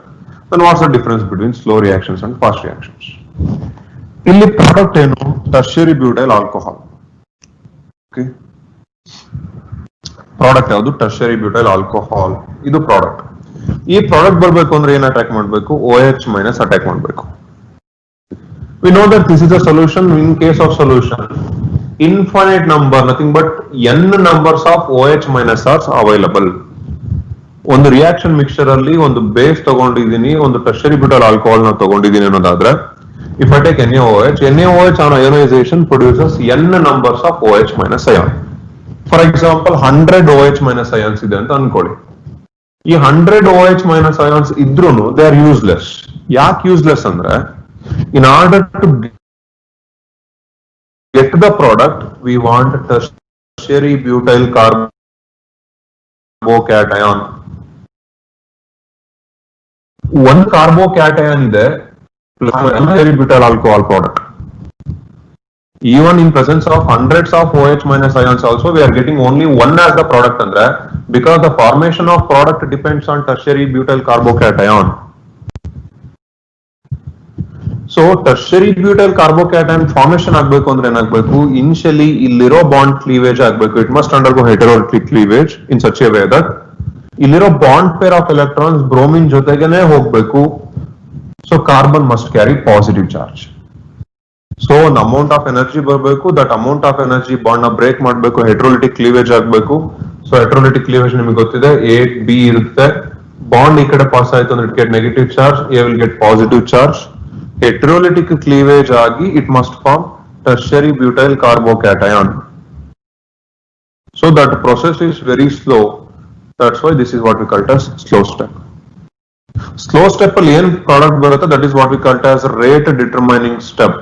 Then what's the difference between slow reactions and fast reactions? ಇಲ್ಲಿ product ಏನು? Tertiary butyl alcohol. Okay, product ಯಾವುದು? Tertiary butyl alcohol. ಇದು product. ಈ product ಬರಬೇಕು ಅಂದ್ರೆ ಏನ್ attack ಮಾಡಬೇಕು? OH minus attack ಮಾಡಬೇಕು. We know that this is a solution. In case of solution, infinite number, nothing but n numbers of OH minus are available. ಒಂದು reaction mixture ಅಲ್ಲಿ ಒಂದು ಬೇಸ್ ತಗೊಂಡಿದ್ದೀನಿ, ಒಂದು ಟರ್ಷಿಯರಿ ಬ್ಯೂಟೈಲ್ ಆಲ್ಕೋಹಾಲ್ ನ ತಗೊಂಡಿದ್ದೀನಿ ಅನ್ನೋದಾದ್ರೆ, if I take NaOH on ionization produces n numbers of OH minus ion. For example, 100 OH minus ions ಇದೆ ಅಂತ ಅನ್ಕೊಳ್ಳಿ. ಈ 100 OH minus ions ಇದ್ರೂನು they are useless. ಯಾಕೆ ಯೂಸ್ಲೆಸ್ ಅಂದ್ರೆ, in order to get the product, we want tertiary butyl carbocation. One carbocation ಇದೆ plus tertiary butyl alcohol product. Even in presence of hundreds of OH minus ions also, we are getting only one as the product andre, because the formation of product depends on tertiary butyl carbocation. So tertiary butyl carbocation formation ಆಗಬೇಕು ಅಂದ್ರೆ ಏನಾಗಬೇಕು? Initially ಇಲ್ಲಿರೋ bond cleavage ಆಗಬೇಕು. It must undergo heterolytic cleavage in such a way that ಇಲ್ಲಿರೋ bond pair of electrons bromine ಜೊತೆಗೇನೆ ಹೋಗ್ಬೇಕು. So carbon must carry positive charge. So ಒಂದು amount of energy ಬರಬೇಕು, that amount of energy bond ನ break ಮಾಡಬೇಕು, heterolytic cleavage ಆಗಬೇಕು. So heterolytic cleavage ನಿಮಗೆ ಗೊತ್ತಿದೆ, A B ಇರುತ್ತೆ. ಬಾಂಡ್ ಈ ಕಡೆ ಪಾಸ್ ಆಯ್ತು ಅಂದ್ರೆ it get negative charge, A will get positive charge. Heterolytic cleavage agi, it must form tertiary butyl carbocation. So that process is very slow. That's why this is what we call as slow step. Slow step ಅಲ್ಲಿ ಏನ್ product ಬರುತ್ತೆ, that is what we call as rate determining step.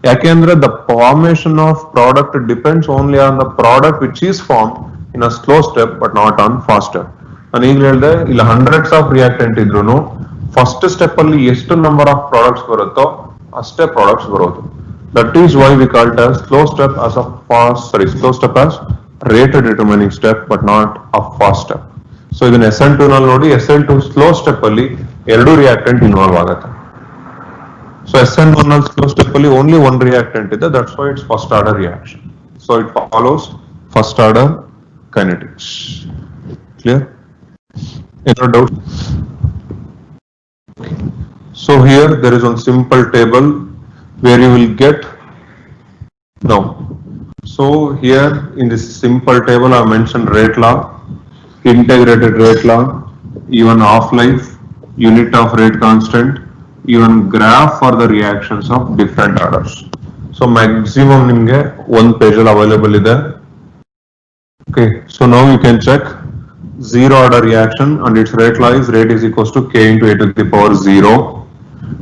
ಯಾಕೆಂದ್ರೆ the formation of product depends only on the product which is formed in a slow step but not on fast step. ನಾನು ಈಗ ಹೇಳಿದೆ, ಇಲ್ಲಿ hundreds of reactant ಇದ್ರೂನು first step ಅಲ್ಲಿ ಎಷ್ಟು number of products ಬರುತ್ತೋ ಅಷ್ಟೇ ಪ್ರಾಡಕ್ಟ್ಸ್ ಬರೋದು. That is why we called as slow step as a slow step as rate determining step but not a fast step. So ಇದನ್ನ SN2 ನಲ್ಲಿ ನೋಡಿ, SN2 slow step ಅಲ್ಲಿ ಎರಡು ರಿಯಾಕ್ಟೆಂಟ್ ಇನ್ವಾಲ್ವ್ ಆಗುತ್ತೆ. So SN1 ನಲ್ಲಿ slow step ಅಲ್ಲಿ only one reactant ಇದೆ, that's why it's first order reaction. So it follows first order kinetics. Clear? ಏನೋ doubt? So here there is one simple table where you will get now. So here in this simple table I mentioned rate law, integrated rate law, even half life, unit of rate constant, even graph for the reactions of different orders. So maximum nimge one page available ide. Okay, so now you can check zero order reaction and its rate law is rate is equals to k into a to the power 0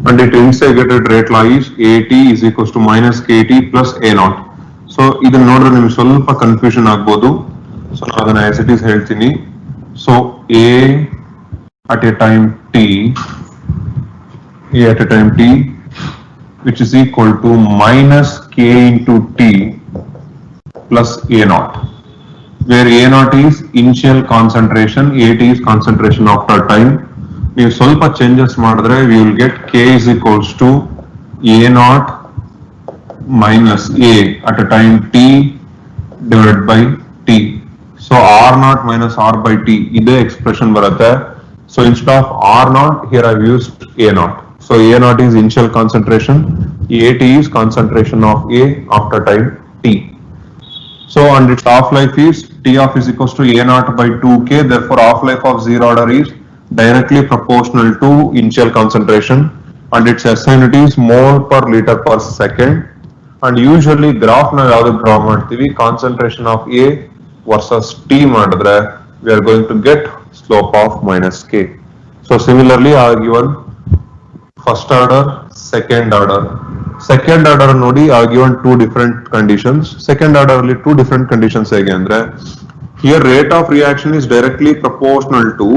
and its integrated rate law is at is equals to minus kt plus a naught. So ಇದನ್ನ ನೋಡಿದ್ರೆ ನಿಮಗೆ ಸ್ವಲ್ಪ confusion ಆಗ್ಬೋದು. So ನಾನು ಅದನ್ನ as it is ಹೇಳ್ತೀನಿ. So a at a time t which is equal to minus k into t plus a naught, where a naught is initial concentration, at is concentration after time. ನೀವು ಸ್ವಲ್ಪ changes ಮಾಡಿದ್ರೆ we will get k is equals to a naught minus a at a time t divided by t. So r naught minus r by t ಇದೇ expression ಬರುತ್ತೆ. So instead of r naught, here I've used a naught. So a naught is initial concentration, at is concentration of a after time t. So and its half-life is t of is equals to a naught by 2k. Therefore, half-life of zero order is directly proportional to initial concentration, and its SI unit is mole per liter per second. And usually graph na yadu draw ಮಾಡ್ತೀವಿ concentration of a versus t ಮಾಡಿದ್ರೆ we are going to get slope of minus k. So similarly, I have given first order, second order. Second order ನೋಡಿ I have given two different conditions. Second order ಅಲ್ಲಿ two different conditions ಹೇಗೆ ಅಂದ್ರೆ here rate of reaction is directly proportional to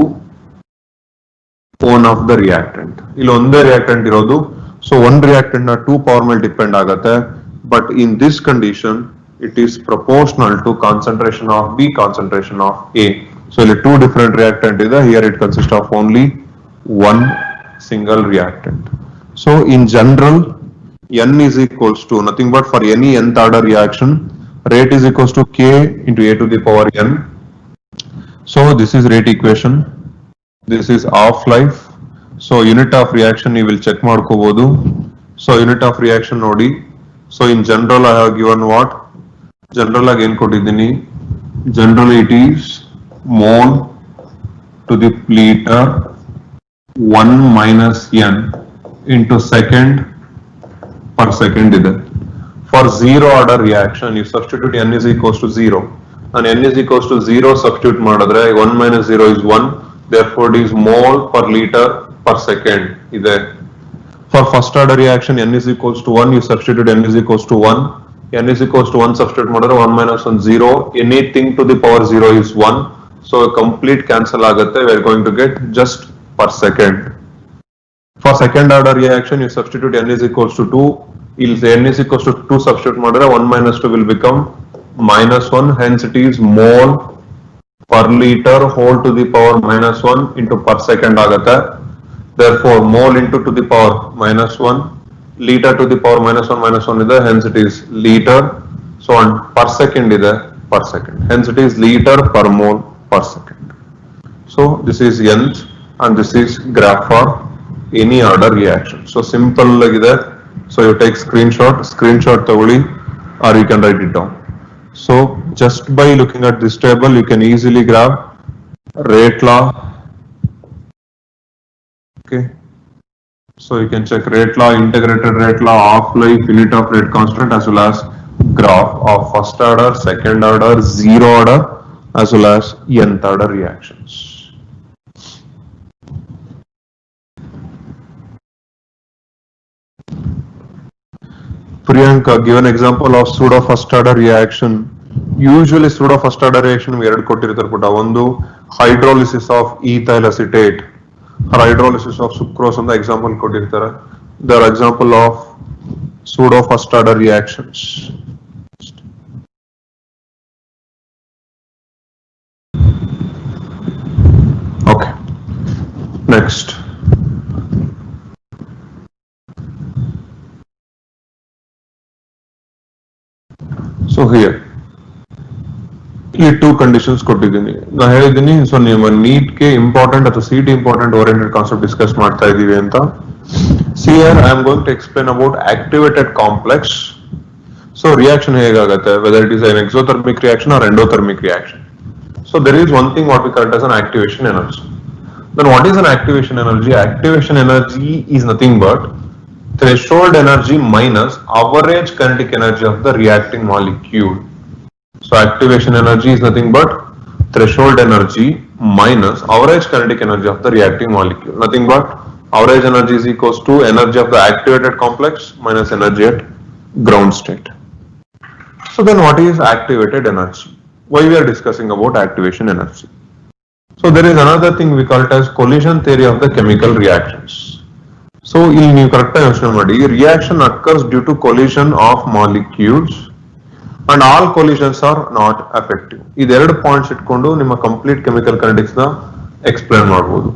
one of the reactant. ಇಲ್ಲಿ ಒಂದೇ reactant ಇರೋದು. So one reactant na two power ಮೇಲೆ depend ಆಗುತ್ತೆ. But in this condition, it is proportional to concentration of B, concentration of A. So ಇಲ್ಲಿ two different reactant ಇದೆ. Here it consists of only one single reactant. So in general, N is equals to nothing but for any nth order reaction, rate is equals to K into A to the power N. So this is rate equation. This is half-life. So unit of reaction you will check ಮಾಡ್ಕೋಬಹುದು. So unit of reaction ನೋಡಿ. So in general I have given what? General again ಕೊಟ್ಟಿದ್ದೀನಿ. Generally it is mole to the liter 1 minus n into second per second ಇದೆ. For zero order reaction, you substitute n is equals to 0 and n is equals to 0 substitute ಮಾಡಿದ್ರೆ 1 minus 0 is 1, therefore it is mole per liter per second ಇದೆ. For first order reaction, n is equals to 1, you substitute n is equals to 1, n is equals to 1 substitute ಮಾಡಿದ್ರೆ 1 minus 1 0, anything to the power 0 is 1, so complete cancel ಆಗುತ್ತೆ. We are going to get just per second. For second order reaction, you substitute n is equals to 2, you'll say n is equals to 2 substitute ಮಾಡಿದ್ರೆ 1 minus 2 will become minus 1, hence it is mole per liter whole to the power minus 1 into per second ಆಗುತ್ತೆ. Therefore mole into to the power minus 1, liter to the power minus 1 ಇದೆ, hence it is liter. So on per second ಇದೆ per second, hence it is liter per mole per second. So this is nth and this is graph for any order reaction. So simple ಆಗಿದೆ. So you take screenshot ತಗೊಳ್ಳಿ or you can write it down. So just by looking at this table you can easily grab rate law. Okay, so you can check rate law, integrated rate law, half-life, unit of rate constant, as well as graph of first order, second order, zero order, as well as nth order reactions. Priyanka, give an example of pseudo first order reaction. Usually pseudo first order reaction we ಎರಡು ಕೊಟ್ಟಿರ್ತಾರೆ ಪುಟ. ಒಂದು hydrolysis of ethyl acetate or hydrolysis of sucrose ಅಂತ example ಕೊಟ್ಟಿರ್ತಾರೆ. They are example of pseudo first order reactions. Okay, next. So here ಈ two conditions ಕೊಟ್ಟಿದ್ದೀನಿ. ನಾ ಹೇಳಿದ್ದೀನಿ ಸೊ ನಿಮ್ಮ ನೀಟ್ಗೆ ಇಂಪಾರ್ಟೆಂಟ್ ಅಥವಾ CET important oriented concept discuss ಮಾಡ್ತಾ ಇದೀವಿ ಅಂತ. Here I am going to explain about activated complex. So reaction ಹೇಗಾಗುತ್ತೆ, whether it is an exothermic reaction or endothermic reaction. So there is one thing what we call it as an activation energy. Then what is an activation energy? Activation energy is nothing but threshold energy minus average kinetic energy of the reacting molecule. So activation energy is nothing but threshold energy minus average kinetic energy of the reacting molecule. Nothing but average energy is equals to energy of the activated complex minus energy at ground state. So then what is activated energy? Why we are discussing about activation energy? So there is another thing we call it as collision theory of the chemical reactions. So ಇಲ್ಲಿ ನೀವು correct ಆಗಿ ಯೋಚನೆ ಮಾಡಿ, reaction occurs due to collision of molecules and all collisions are not effective. ಇದೆರಡು points ಇಟ್ಕೊಂಡು ನಿಮ್ಮ complete chemical kinetics ನ explain ಮಾಡಬಹುದು.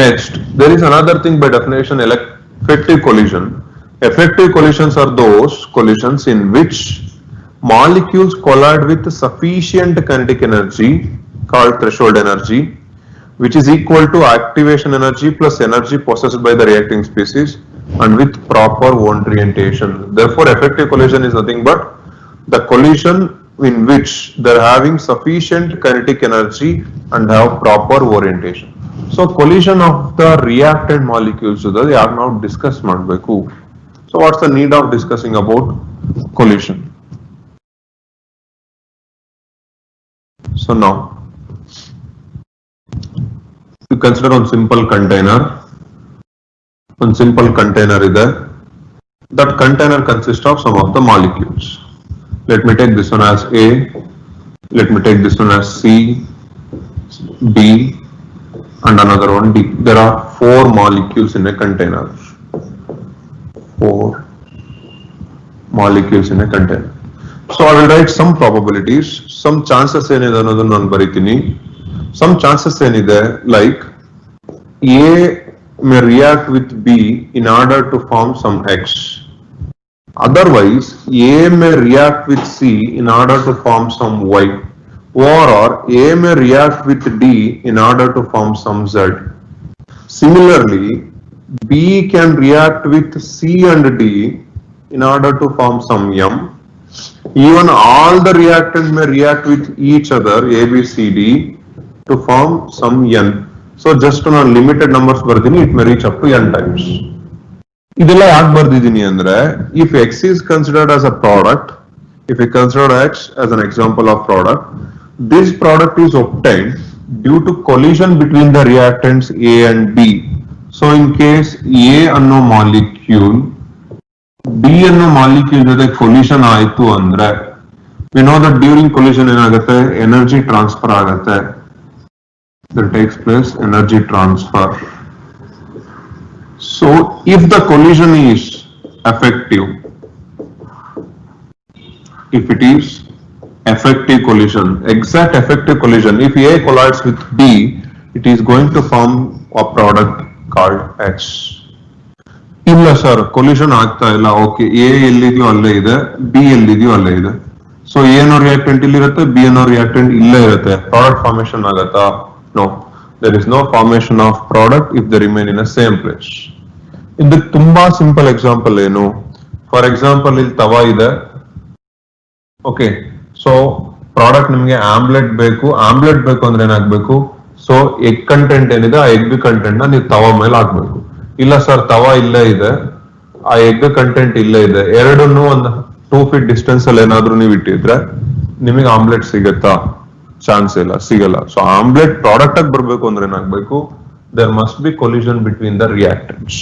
Next, there is another thing by definition, effective collision. Effective collisions are those collisions in which molecules collide with sufficient kinetic energy called threshold energy, which is equal to activation energy plus energy possessed by the reacting species and with proper orientation. Therefore, effective collision is nothing but the collision in which they are having sufficient kinetic energy and have proper orientation. So, collision of the reactant molecules they are now discussed ಮಾಡಬೇಕು. So, what's the need of discussing about collision? So now, you consider one simple container. One simple container is there. That container consists of some of the molecules. Let me take this one as A. Let me take this one as C, B, and another one D. There are 4 molecules in a container. 4 molecules in a container. So I will write some probabilities, some chances ಏನಿದೆ ಅನ್ನೋದನ್ನ ನಾನು ಬರೀತೀನಿ. Some chances ಏನಿದೆ like A may react with B in order to form some X. Otherwise, A may react with C in order to form some Y. Or A may react with D in order to form some Z. Similarly, B can react with C and D in order to form some M. Even all the reactants may react with each other, A, B, C, D, to form some N. So just on limited numbers ಬರ್ತೀನಿ, it may reach up to N times. ಇದೆಲ್ಲ ಯಾಕೆ ಬರ್ದಿದ್ದೀನಿ ಅಂದ್ರೆ, if X is considered as a product, if we consider X as an example of product, this product is obtained due to collision between the reactants A and B. So in case A ಅನ್ನೋ molecule B ಅನ್ನೋ molecule ಜೊತೆ collision ಆಯ್ತು ಅಂದ್ರೆ, we know that during collision ಏನಾಗುತ್ತೆ, energy transfer ಆಗುತ್ತೆ. There takes place energy transfer. So if the collision is effective, if it is effective collision, exact effective collision, if A collides with B, it is going to form a product called X. ಇಲ್ಲ sir collusion ಆಗ್ತಾ ಇಲ್ಲ, okay A ಎಲ್ಲಿದೆಯೋ ಅಲ್ಲೇ ಇದೆ, B ಎಲ್ಲಿದೆಯೋ ಅಲ್ಲೇ ಇದೆ. So A ಅನ್ನೋ ರಿಯಾಕ್ಟೆಂಟ್ ಇಲ್ಲಿರುತ್ತೆ, ಬಿ ಅನ್ನೋ ರಿಯಾಕ್ಟೆಂಟ್ ಇಲ್ಲೇ ಇರುತ್ತೆ, ಪ್ರಾಡಕ್ಟ್ ಫಾರ್ಮೇಶನ್ ಆಗತ್ತಾ? No, there is no formation of product if they remain in a same place. ಇದಕ್ಕೆ ತುಂಬಾ ಸಿಂಪಲ್ ಎಕ್ಸಾಂಪಲ್ ಏನು? ಫಾರ್ ಎಕ್ಸಾಂಪಲ್ ಇಲ್ಲಿ ತವಾ ಇದೆ, ಓಕೆ, ಸೊ ಪ್ರಾಡಕ್ಟ್ ನಿಮ್ಗೆ ಆಮ್ಲೆಟ್ ಬೇಕು. ಆಮ್ಲೆಟ್ ಬೇಕು ಅಂದ್ರೆ ಏನಾಗ್ಬೇಕು? ಸೊ ಎಗ್ ಕಂಟೆಂಟ್ ಏನಿದೆ ಆ ಎಗ್ ಕಂಟೆಂಟ್ ನ ನೀವು ತವಾ ಮೇಲೆ ಹಾಕ್ಬೇಕು. ಇಲ್ಲ ಸರ್ ತವಾ ಇಲ್ಲೇ ಇದೆ, ಆ ಎಗ್ ಕಂಟೆಂಟ್ ಇಲ್ಲೇ ಇದೆ, ಎರಡನ್ನೂ ಒಂದು 2 feet ಡಿಸ್ಟೆನ್ಸ್ ಅಲ್ಲಿ ಏನಾದ್ರೂ ನೀವು ಇಟ್ಟಿದ್ರೆ ನಿಮಗೆ ಆಮ್ಲೆಟ್ ಸಿಗತ್ತಾ? ಚಾನ್ಸ್ ಇಲ್ಲ, ಸಿಗಲ್ಲ. ಸೊ ಆಮ್ಲೆಟ್ ಪ್ರಾಡಕ್ಟ್ ಆಗಿ ಬರ್ಬೇಕು ಅಂದ್ರೆ ಏನಾಗ್ಬೇಕು? There must be collision between the reactants.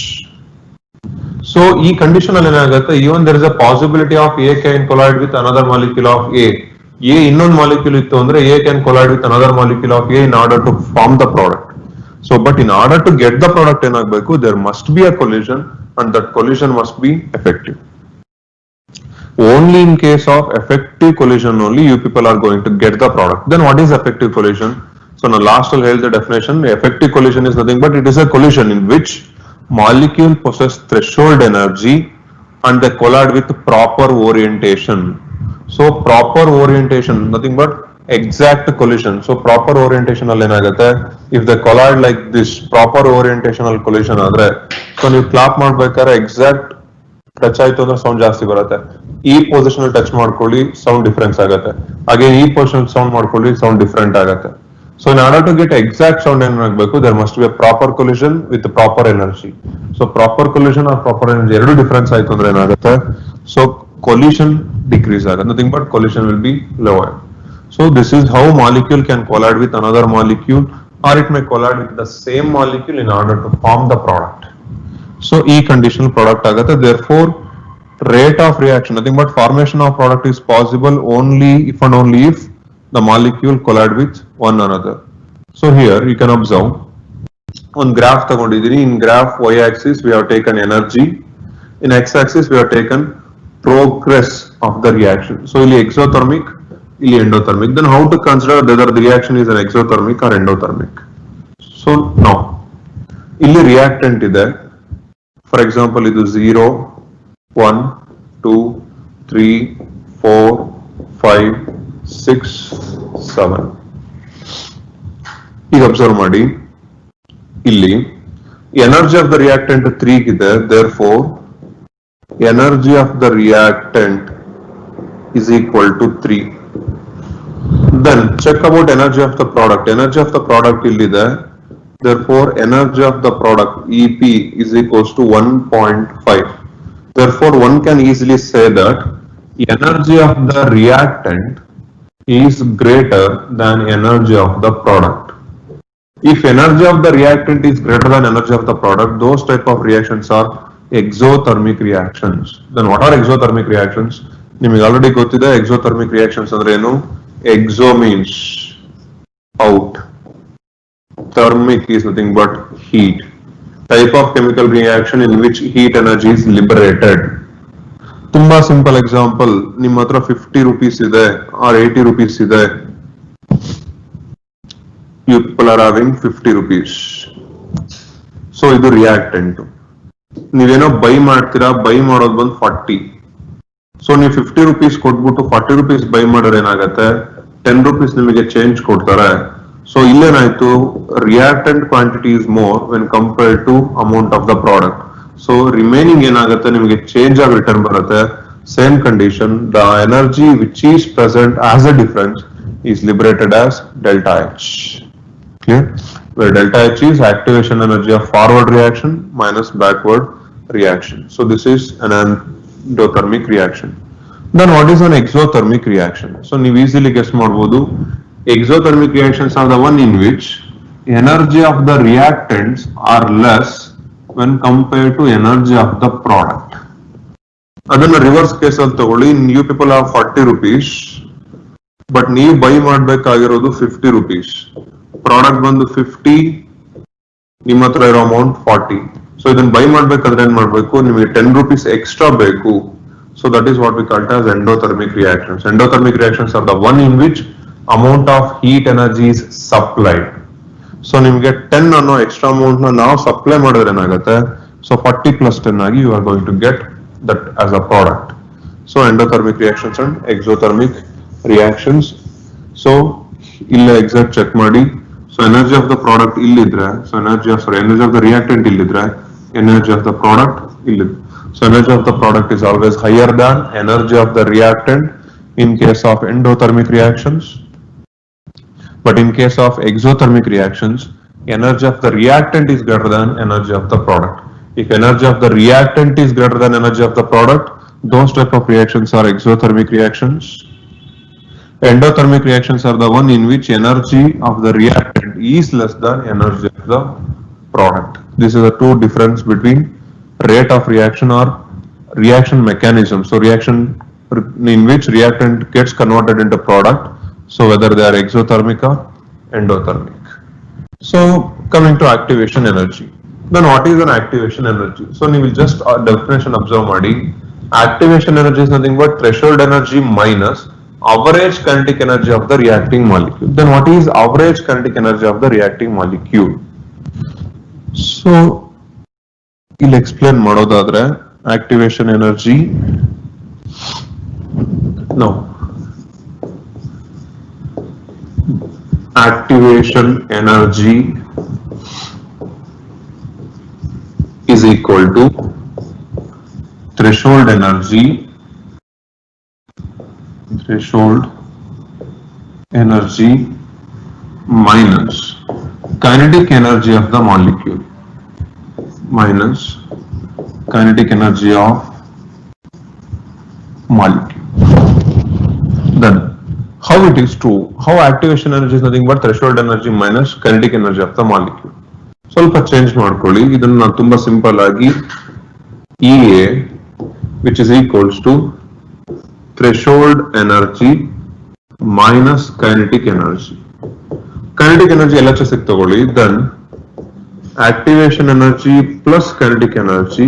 So ಈ ಕಂಡೀಷನ್ ಅಲ್ಲಿ ಏನಾಗುತ್ತೆ, even there is a possibility of A can collide with another molecule of A. A ಇನ್ನೊಂದು ಮಾಲಿಕ್ಯೂಲ್ ಇತ್ತು ಅಂದ್ರೆ A can collide with another molecule of A in order to form the product. So, but in order to get the product ಏನಾಗಬೇಕು, there must be a collision and that collision must be effective. Only in case of effective collision only you people are going to get the product. Then what is effective collision? So now last will hold the definition. Effective collision is nothing but it is a collision in which molecule possess threshold energy and they collide with proper orientation. So proper orientation, nothing but exact collision. So proper orientation ಅಲ್ಲಿ ಏನಾಗುತ್ತೆ, if they collide like this, proper orientational collision ಆದ್ರೆ, so ನೀವು clap ಮಾಡ್ಬೇಕಾದ್ರೆ exact touch ಆಯ್ತು ಅಂದ್ರೆ sound ಜಾಸ್ತಿ ಬರುತ್ತೆ. ಈ ಪೊಸಿಷನ್ ಟಚ್ ಮಾಡ್ಕೊಳ್ಳಿ, ಸೌಂಡ್ ಡಿಫರೆನ್ಸ್ ಆಗುತ್ತೆ. ಹಾಗೆ ಈ ಪೊಸಿಷನ್ ಸೌಂಡ್ ಮಾಡ್ಕೊಳ್ಳಿ, ಸೌಂಡ್ ಡಿಫರೆಂಟ್ ಆಗುತ್ತೆ. So in order to get exact sound ಏನಾಗಬೇಕು, there must be a proper collision with the proper energy. So proper collision or proper energy ಎರಡು difference ಆಯ್ತು ಅಂದ್ರೆ ಏನಾಗುತ್ತೆ, so collision decrease ಆಗುತ್ತೆ, nothing but collision will be lower. So this is how molecule can collide with another molecule, or it may collide with the same molecule in order to form the product. So E conditional product ಆಗುತ್ತೆ. Therefore rate of reaction, nothing but formation of product is possible only if and only if the molecule collide with one another. So here you can observe on graph ತಗೊಂಡಿದ್ದೀನಿ. In graph y axis we have taken energy, in x axis we have taken progress of the reaction. So ಇಲ್ಲಿ exothermic, ಇಲ್ಲಿ endothermic. Then how to consider whether the reaction is an exothermic or endothermic? So now ಇಲ್ಲಿ reactant ಇದೆ. For example ಇದು 0, 1, 2, 3, 4, 5, 6, 7. ಈಗ observe ಮಾಡಿ, ಇಲ್ಲಿ energy of the reactant 3 ಇದೆ. therefore energy of the reactant is equal to 3. Then check about energy of the product. Energy of the product illide. Therefore energy of the product EP is equals to 1.5. Therefore one can easily say that energy of the reactant is greater than energy of the product. If energy of the reactant is greater than energy of the product, those type of reactions are exothermic reactions. Then what are exothermic reactions? ನಿಮಗೆ already ಗೊತ್ತಿದೆ exothermic reactions ಅಂದ್ರೆ ಏನು. Exo means out, thermic is nothing but heat, type of chemical reaction in which heat energy is liberated. ತುಂಬಾ simple example, ನಿಮ್ಮ ಹತ್ರ 50 rupees ಇದೆ or 80 rupees ಇದೆ, people are having 50 rupees. So ಇದು reactant. ನೀವೇನೋ by ಮಾಡ್ತೀರಾ, ಬೈ ಮಾಡೋದು ಬಂದು 40. ಸೊ ನೀವು 50 rupees ಕೊಟ್ಬಿಟ್ಟು 40 rupees ಬೈ ಮಾಡಿದ್ರೆ ಏನಾಗುತ್ತೆ, 10 rupees ನಿಮಗೆ ಚೇಂಜ್ ಕೊಡ್ತಾರೆ. ಸೊ ಇಲ್ಲೇನಾಯ್ತು, reactant quantity is more when compared to amount of the product. So remaining ಏನಾಗುತ್ತೆ, ನಿಮಗೆ ಚೇಂಜ್ ಆಗಿ ರಿಟರ್ನ್ ಬರುತ್ತೆ. Same condition, the energy which is present as a difference is liberated as delta H. Clear? Where delta H is activation energy of forward reaction minus backward reaction. So this is an endothermic reaction. Then what is an exothermic reaction? So you easily guess ಮಾಡಬಹುದು. Exothermic reactions are the one in which energy of the reactants are less when compared to energy of the product. ಅದನ್ನ reverse case ಅಲ್ಲಿ ತಗೊಳ್ಳಿ. You people have 40 rupees, but ನೀವು by ಮಾಡಬೇಕಾಗಿರೋದು 50 rupees. Product ಬಂದು 50, ನಿಮ್ಮ ಹತ್ರ ಇರೋ ಅಮೌಂಟ್ 40. ಸೊ ಇದನ್ನ ಬೈ ಮಾಡ್ಬೇಕಾದ್ರೆ ಏನ್ ಮಾಡ್ಬೇಕು, ನಿಮಗೆ 10 rupees ಎಕ್ಸ್ಟ್ರಾ ಬೇಕು. So that is what we call as endothermic reactions. Endothermic reactions are the one in which amount of heat energy is supplied. So ನಿಮ್ಗೆ 10 ಅನ್ನೋ ಎಕ್ಸ್ಟ್ರಾ ಅಮೌಂಟ್ ನ ನಾವು ಸಪ್ಲೈ ಮಾಡಿದ್ರೆ ಏನಾಗುತ್ತೆ, ಸೊ 40 plus 10 ಆಗಿ you are going to get that as a product. So endothermic reactions and exothermic reactions. So ಇಲ್ಲ exact check ಮಾಡಿ. So energy of the product illidre, so energy of the reactant illidre, energy of the product illidre. So energy of the product is always higher than energy of the reactant in case of endothermic reactions. But in case of exothermic reactions, energy of the reactant is greater than energy of the product. If energy of the reactant is greater than energy of the product, those type of reactions are exothermic reactions. Endothermic reactions are the one in which energy of the reactant is less than energy of the product. This is the two difference between rate of reaction or reaction mechanism. So reaction in which reactant gets converted into product. So whether they are exothermic or endothermic. So coming to activation energy. Then what is an activation energy? So you will just definition observe ಮಾಡಿ. Activation energy is nothing but threshold energy minus average kinetic energy of the reacting molecule. Then what is average kinetic energy of the reacting molecule? So ಇಲ್ಲಿ explain ಮಾಡೋದಾದ್ರೆ activation energy. No. Activation energy is equal to threshold energy minus kinetic energy of the molecule minus kinetic energy of molecule. Then how it is true? How activation energy is nothing but threshold energy minus kinetic energy of the molecule. ಸ್ವಲ್ಪ change ಮಾಡ್ಕೊಳ್ಳಿ ಇದನ್ನ ನಾನು ತುಂಬಾ simple ಆಗಿ EA which is equals to threshold energy minus kinetic energy. Kinetic energy LHS ತಗೊಳ್ಳಿ, then activation energy plus kinetic energy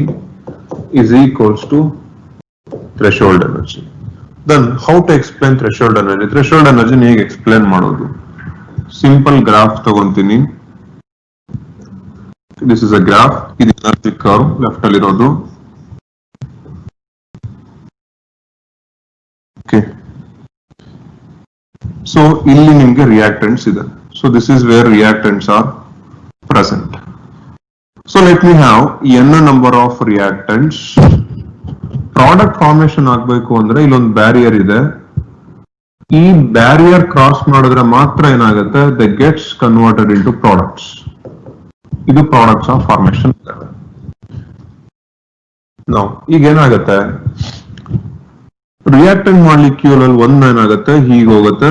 is equals to threshold energy. Then how to explain threshold energy? Threshold energy ಹೇಗೆ explain ಮಾಡೋದು? Simple graph ತಗೊಂತೀನಿ. This is a graph. ಇದು energy curve left ಅಲ್ಲಿ ಇರೋದು. Okay. So ಇಲ್ಲಿ ನಿಮಗೆ reactants ಇದೆ. So this is where reactants are present. So let me have n number of reactants. Product formation ಆಗಬೇಕು ಅಂದ್ರೆ ಇಲ್ಲೊಂದು ಬ್ಯಾರಿಯರ್ ಇದೆ. ಈ ಬ್ಯಾರಿಯರ್ ಕ್ರಾಸ್ ಮಾಡಿದ್ರೆ ಮಾತ್ರ ಏನಾಗುತ್ತೆ, they gets converted into products. ಇದು ಪ್ರಾಡಕ್ಟ್ಸ್ ಆಫ್ ಫಾರ್ಮೇಶನ್. ನಾವು ಈಗ ಏನಾಗುತ್ತೆ, ರಿಯಾಕ್ಟೆಂಟ್ ಮಾಲಿಕ್ಯೂಲ್ ಅಲ್ಲಿ ಒಂದ್ ಏನಾಗುತ್ತೆ, ಹೀಗೆ ಹೋಗುತ್ತೆ,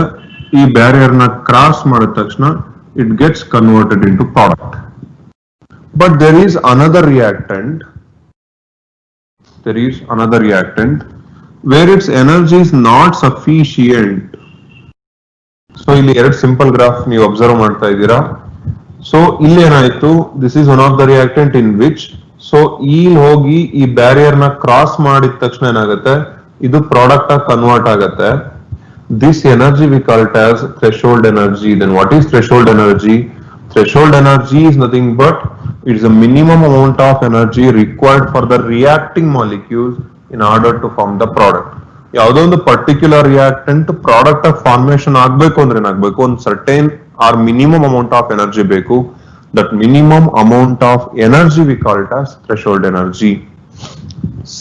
ಈ ಬ್ಯಾರಿಯರ್ ನ ಕ್ರಾಸ್ ಮಾಡಿದ ತಕ್ಷಣ it gets converted into product. But there is another reactant where its energy is not sufficient. So ಇಲ್ಲಿ ಎರಡು ಸಿಂಪಲ್ ಗ್ರಾಫ್ ನೀವು ಅಬ್ಸರ್ವ್ ಮಾಡ್ತಾ ಇದ್ದೀರಾ. ಸೊ ಇಲ್ಲಿ ಏನಾಯ್ತು, this is one of the reactant in which, so ಇಲ್ಲಿ ಹೋಗಿ ಈ ಬ್ಯಾರಿಯರ್ ನ ಕ್ರಾಸ್ ಮಾಡಿದ ತಕ್ಷಣ ಏನಾಗುತ್ತೆ, ಇದು ಪ್ರಾಡಕ್ಟ್ ಆಗಿ ಕನ್ವರ್ಟ್ ಆಗುತ್ತೆ. This energy we call it as threshold energy. Then what is threshold energy? Threshold energy is nothing but it is a minimum amount of energy required for the reacting molecules in order to form the product. ಯಾವುದೋ ಒಂದು particular reactant product of formation ಆಗ್ಬೇಕು ಅಂದ್ರೆ ಏನಾಗಬೇಕು, ಒಂದು certain or minimum amount of energy ಬೇಕು. That minimum amount of energy we call it as threshold energy.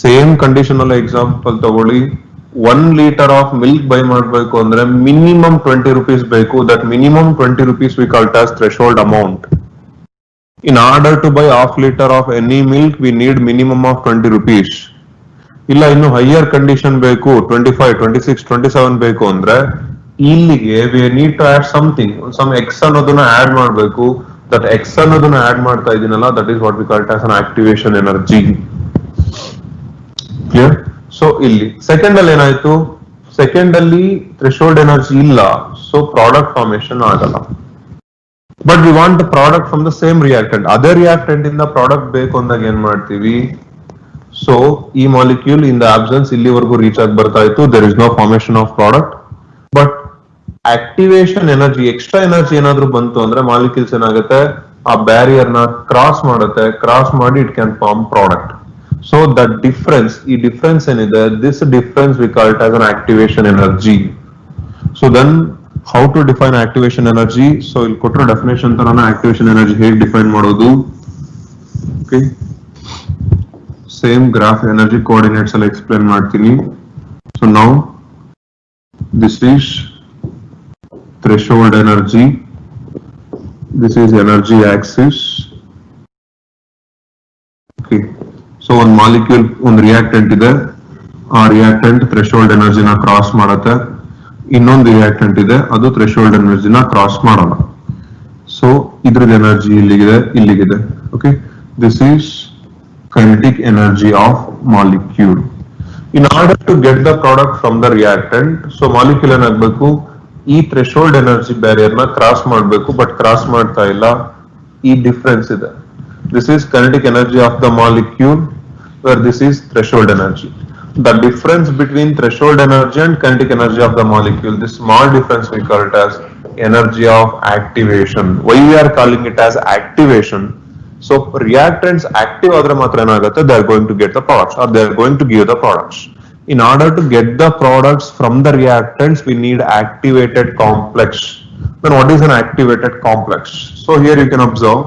Same condition ಅಲ್ಲ example ತಗೊಳ್ಳಿ, 1 liter of milk buy ಮಾಡಬೇಕು ಅಂದ್ರೆ ಮಿನಿಮಮ್ 20 rupees ಬೇಕು. That minimum 20 rupees we call it as threshold amount. In order to buy half liter of any milk we need minimum of 20 rupees. ಇಲ್ಲ ಇನ್ನು higher condition ಬೇಕು, 25, 26, 27 ಬೇಕು ಅಂದ್ರೆ ಇಲ್ಲಿಗೆ we need to add something, some x ಅನ್ನೋದನ್ನ add ಮಾಡಬೇಕು. That x ಅನ್ನೋದನ್ನ add ಮಾಡ್ತಾ ಇದೀನಲ್ಲ, that is what we call it as an activation energy. Clear? So ಇಲ್ಲಿ ಸೆಕೆಂಡ್ ಅಲ್ಲಿ ಏನಾಯ್ತು, ಸೆಕೆಂಡ್ ಅಲ್ಲಿ ಥ್ರೆಶೋಲ್ಡ್ ಎನರ್ಜಿ ಇಲ್ಲ, ಸೊ ಪ್ರಾಡಕ್ಟ್ ಫಾರ್ಮೇಶನ್ ಆಗಲ್ಲ. But we want the product from the same reactant. ಅದೇ ರಿಯಾಕ್ಟೆಂಟ್ ಇಂದ ಪ್ರಾಡಕ್ಟ್ ಬೇಕು ಅಂದಾಗ ಏನ್ ಮಾಡ್ತೀವಿ, ಸೊ ಈ ಮಾಲಿಕ್ಯೂಲ್ ಇನ್ ದ ಆಬ್ಸೆನ್ಸ್ ಇಲ್ಲಿವರೆಗೂ ರೀಚ್ ಆಗಿ ಬರ್ತಾ ಇತ್ತು, there is no formation of product. But activation energy, extra energy ಏನಾದ್ರು ಬಂತು ಅಂದ್ರೆ ಮಾಲಿಕ್ಯೂಲ್ಸ್ ಏನಾಗುತ್ತೆ, ಆ ಬ್ಯಾರಿಯರ್ ನ ಕ್ರಾಸ್ ಮಾಡುತ್ತೆ, ಕ್ರಾಸ್ ಮಾಡಿ it can form product. So the difference, ಈ difference ಏನಿದೆ, this difference we call it as an activation energy. So then how to define activation energy? So ಇಲ್ಲಿ ಕೊಟ್ಟಿರೋ ಡೆಫಿನೇಷನ್ ತರನ activation energy ಹೇಗೆ define ಮಾಡೋದು? Okay, same graph energy coordinates ಅಲ್ಲಿ explain ಮಾಡ್ತೀನಿ. So now this is threshold energy, this is energy axis. Okay, so ಒಂದು molecule, ಒಂದು reactant ಇದೆ, ಆ ರಿಯಾಕ್ಟೆಂಟ್ ಥ್ರೆಶೋಲ್ಡ್ ಎನರ್ಜಿನ ಕ್ರಾಸ್ ಮಾಡುತ್ತೆ. ಇನ್ನೊಂದು ರಿಯಾಕ್ಟೆಂಟ್ ಇದೆ, ಅದು ಥ್ರೆಶೋಲ್ಡ್ ಎನರ್ಜಿನ ಕ್ರಾಸ್ ಮಾಡಲ್ಲ. ಸೊ ಇದ್ರದ್ದು ಎನರ್ಜಿ ಇಲ್ಲಿಗಿದೆ, ಇಲ್ಲಿಗಿದೆ. Okay, this is kinetic energy of molecule. In order to get the product from the reactant, so molecule ಏನಾಗಬೇಕು, ಈ ಥ್ರೆಶೋಲ್ಡ್ ಎನರ್ಜಿ ಬ್ಯಾರಿಯರ್ ನ ಕ್ರಾಸ್ ಮಾಡಬೇಕು, ಬಟ್ ಕ್ರಾಸ್ ಮಾಡ್ತಾ ಇಲ್ಲ. ಈ ಡಿಫರೆನ್ಸ್ ಇದೆ. This is kinetic energy of the molecule, where this is threshold energy. The difference between threshold energy and kinetic energy of the molecule, this small difference we call it as energy of activation. Why we are calling it as activation? So reactants active adre matra enagutte, they are going to get the products, or they are going to give the products. In order to get the products from the reactants, we need activated complex. Then what is an activated complex? So here you can observe,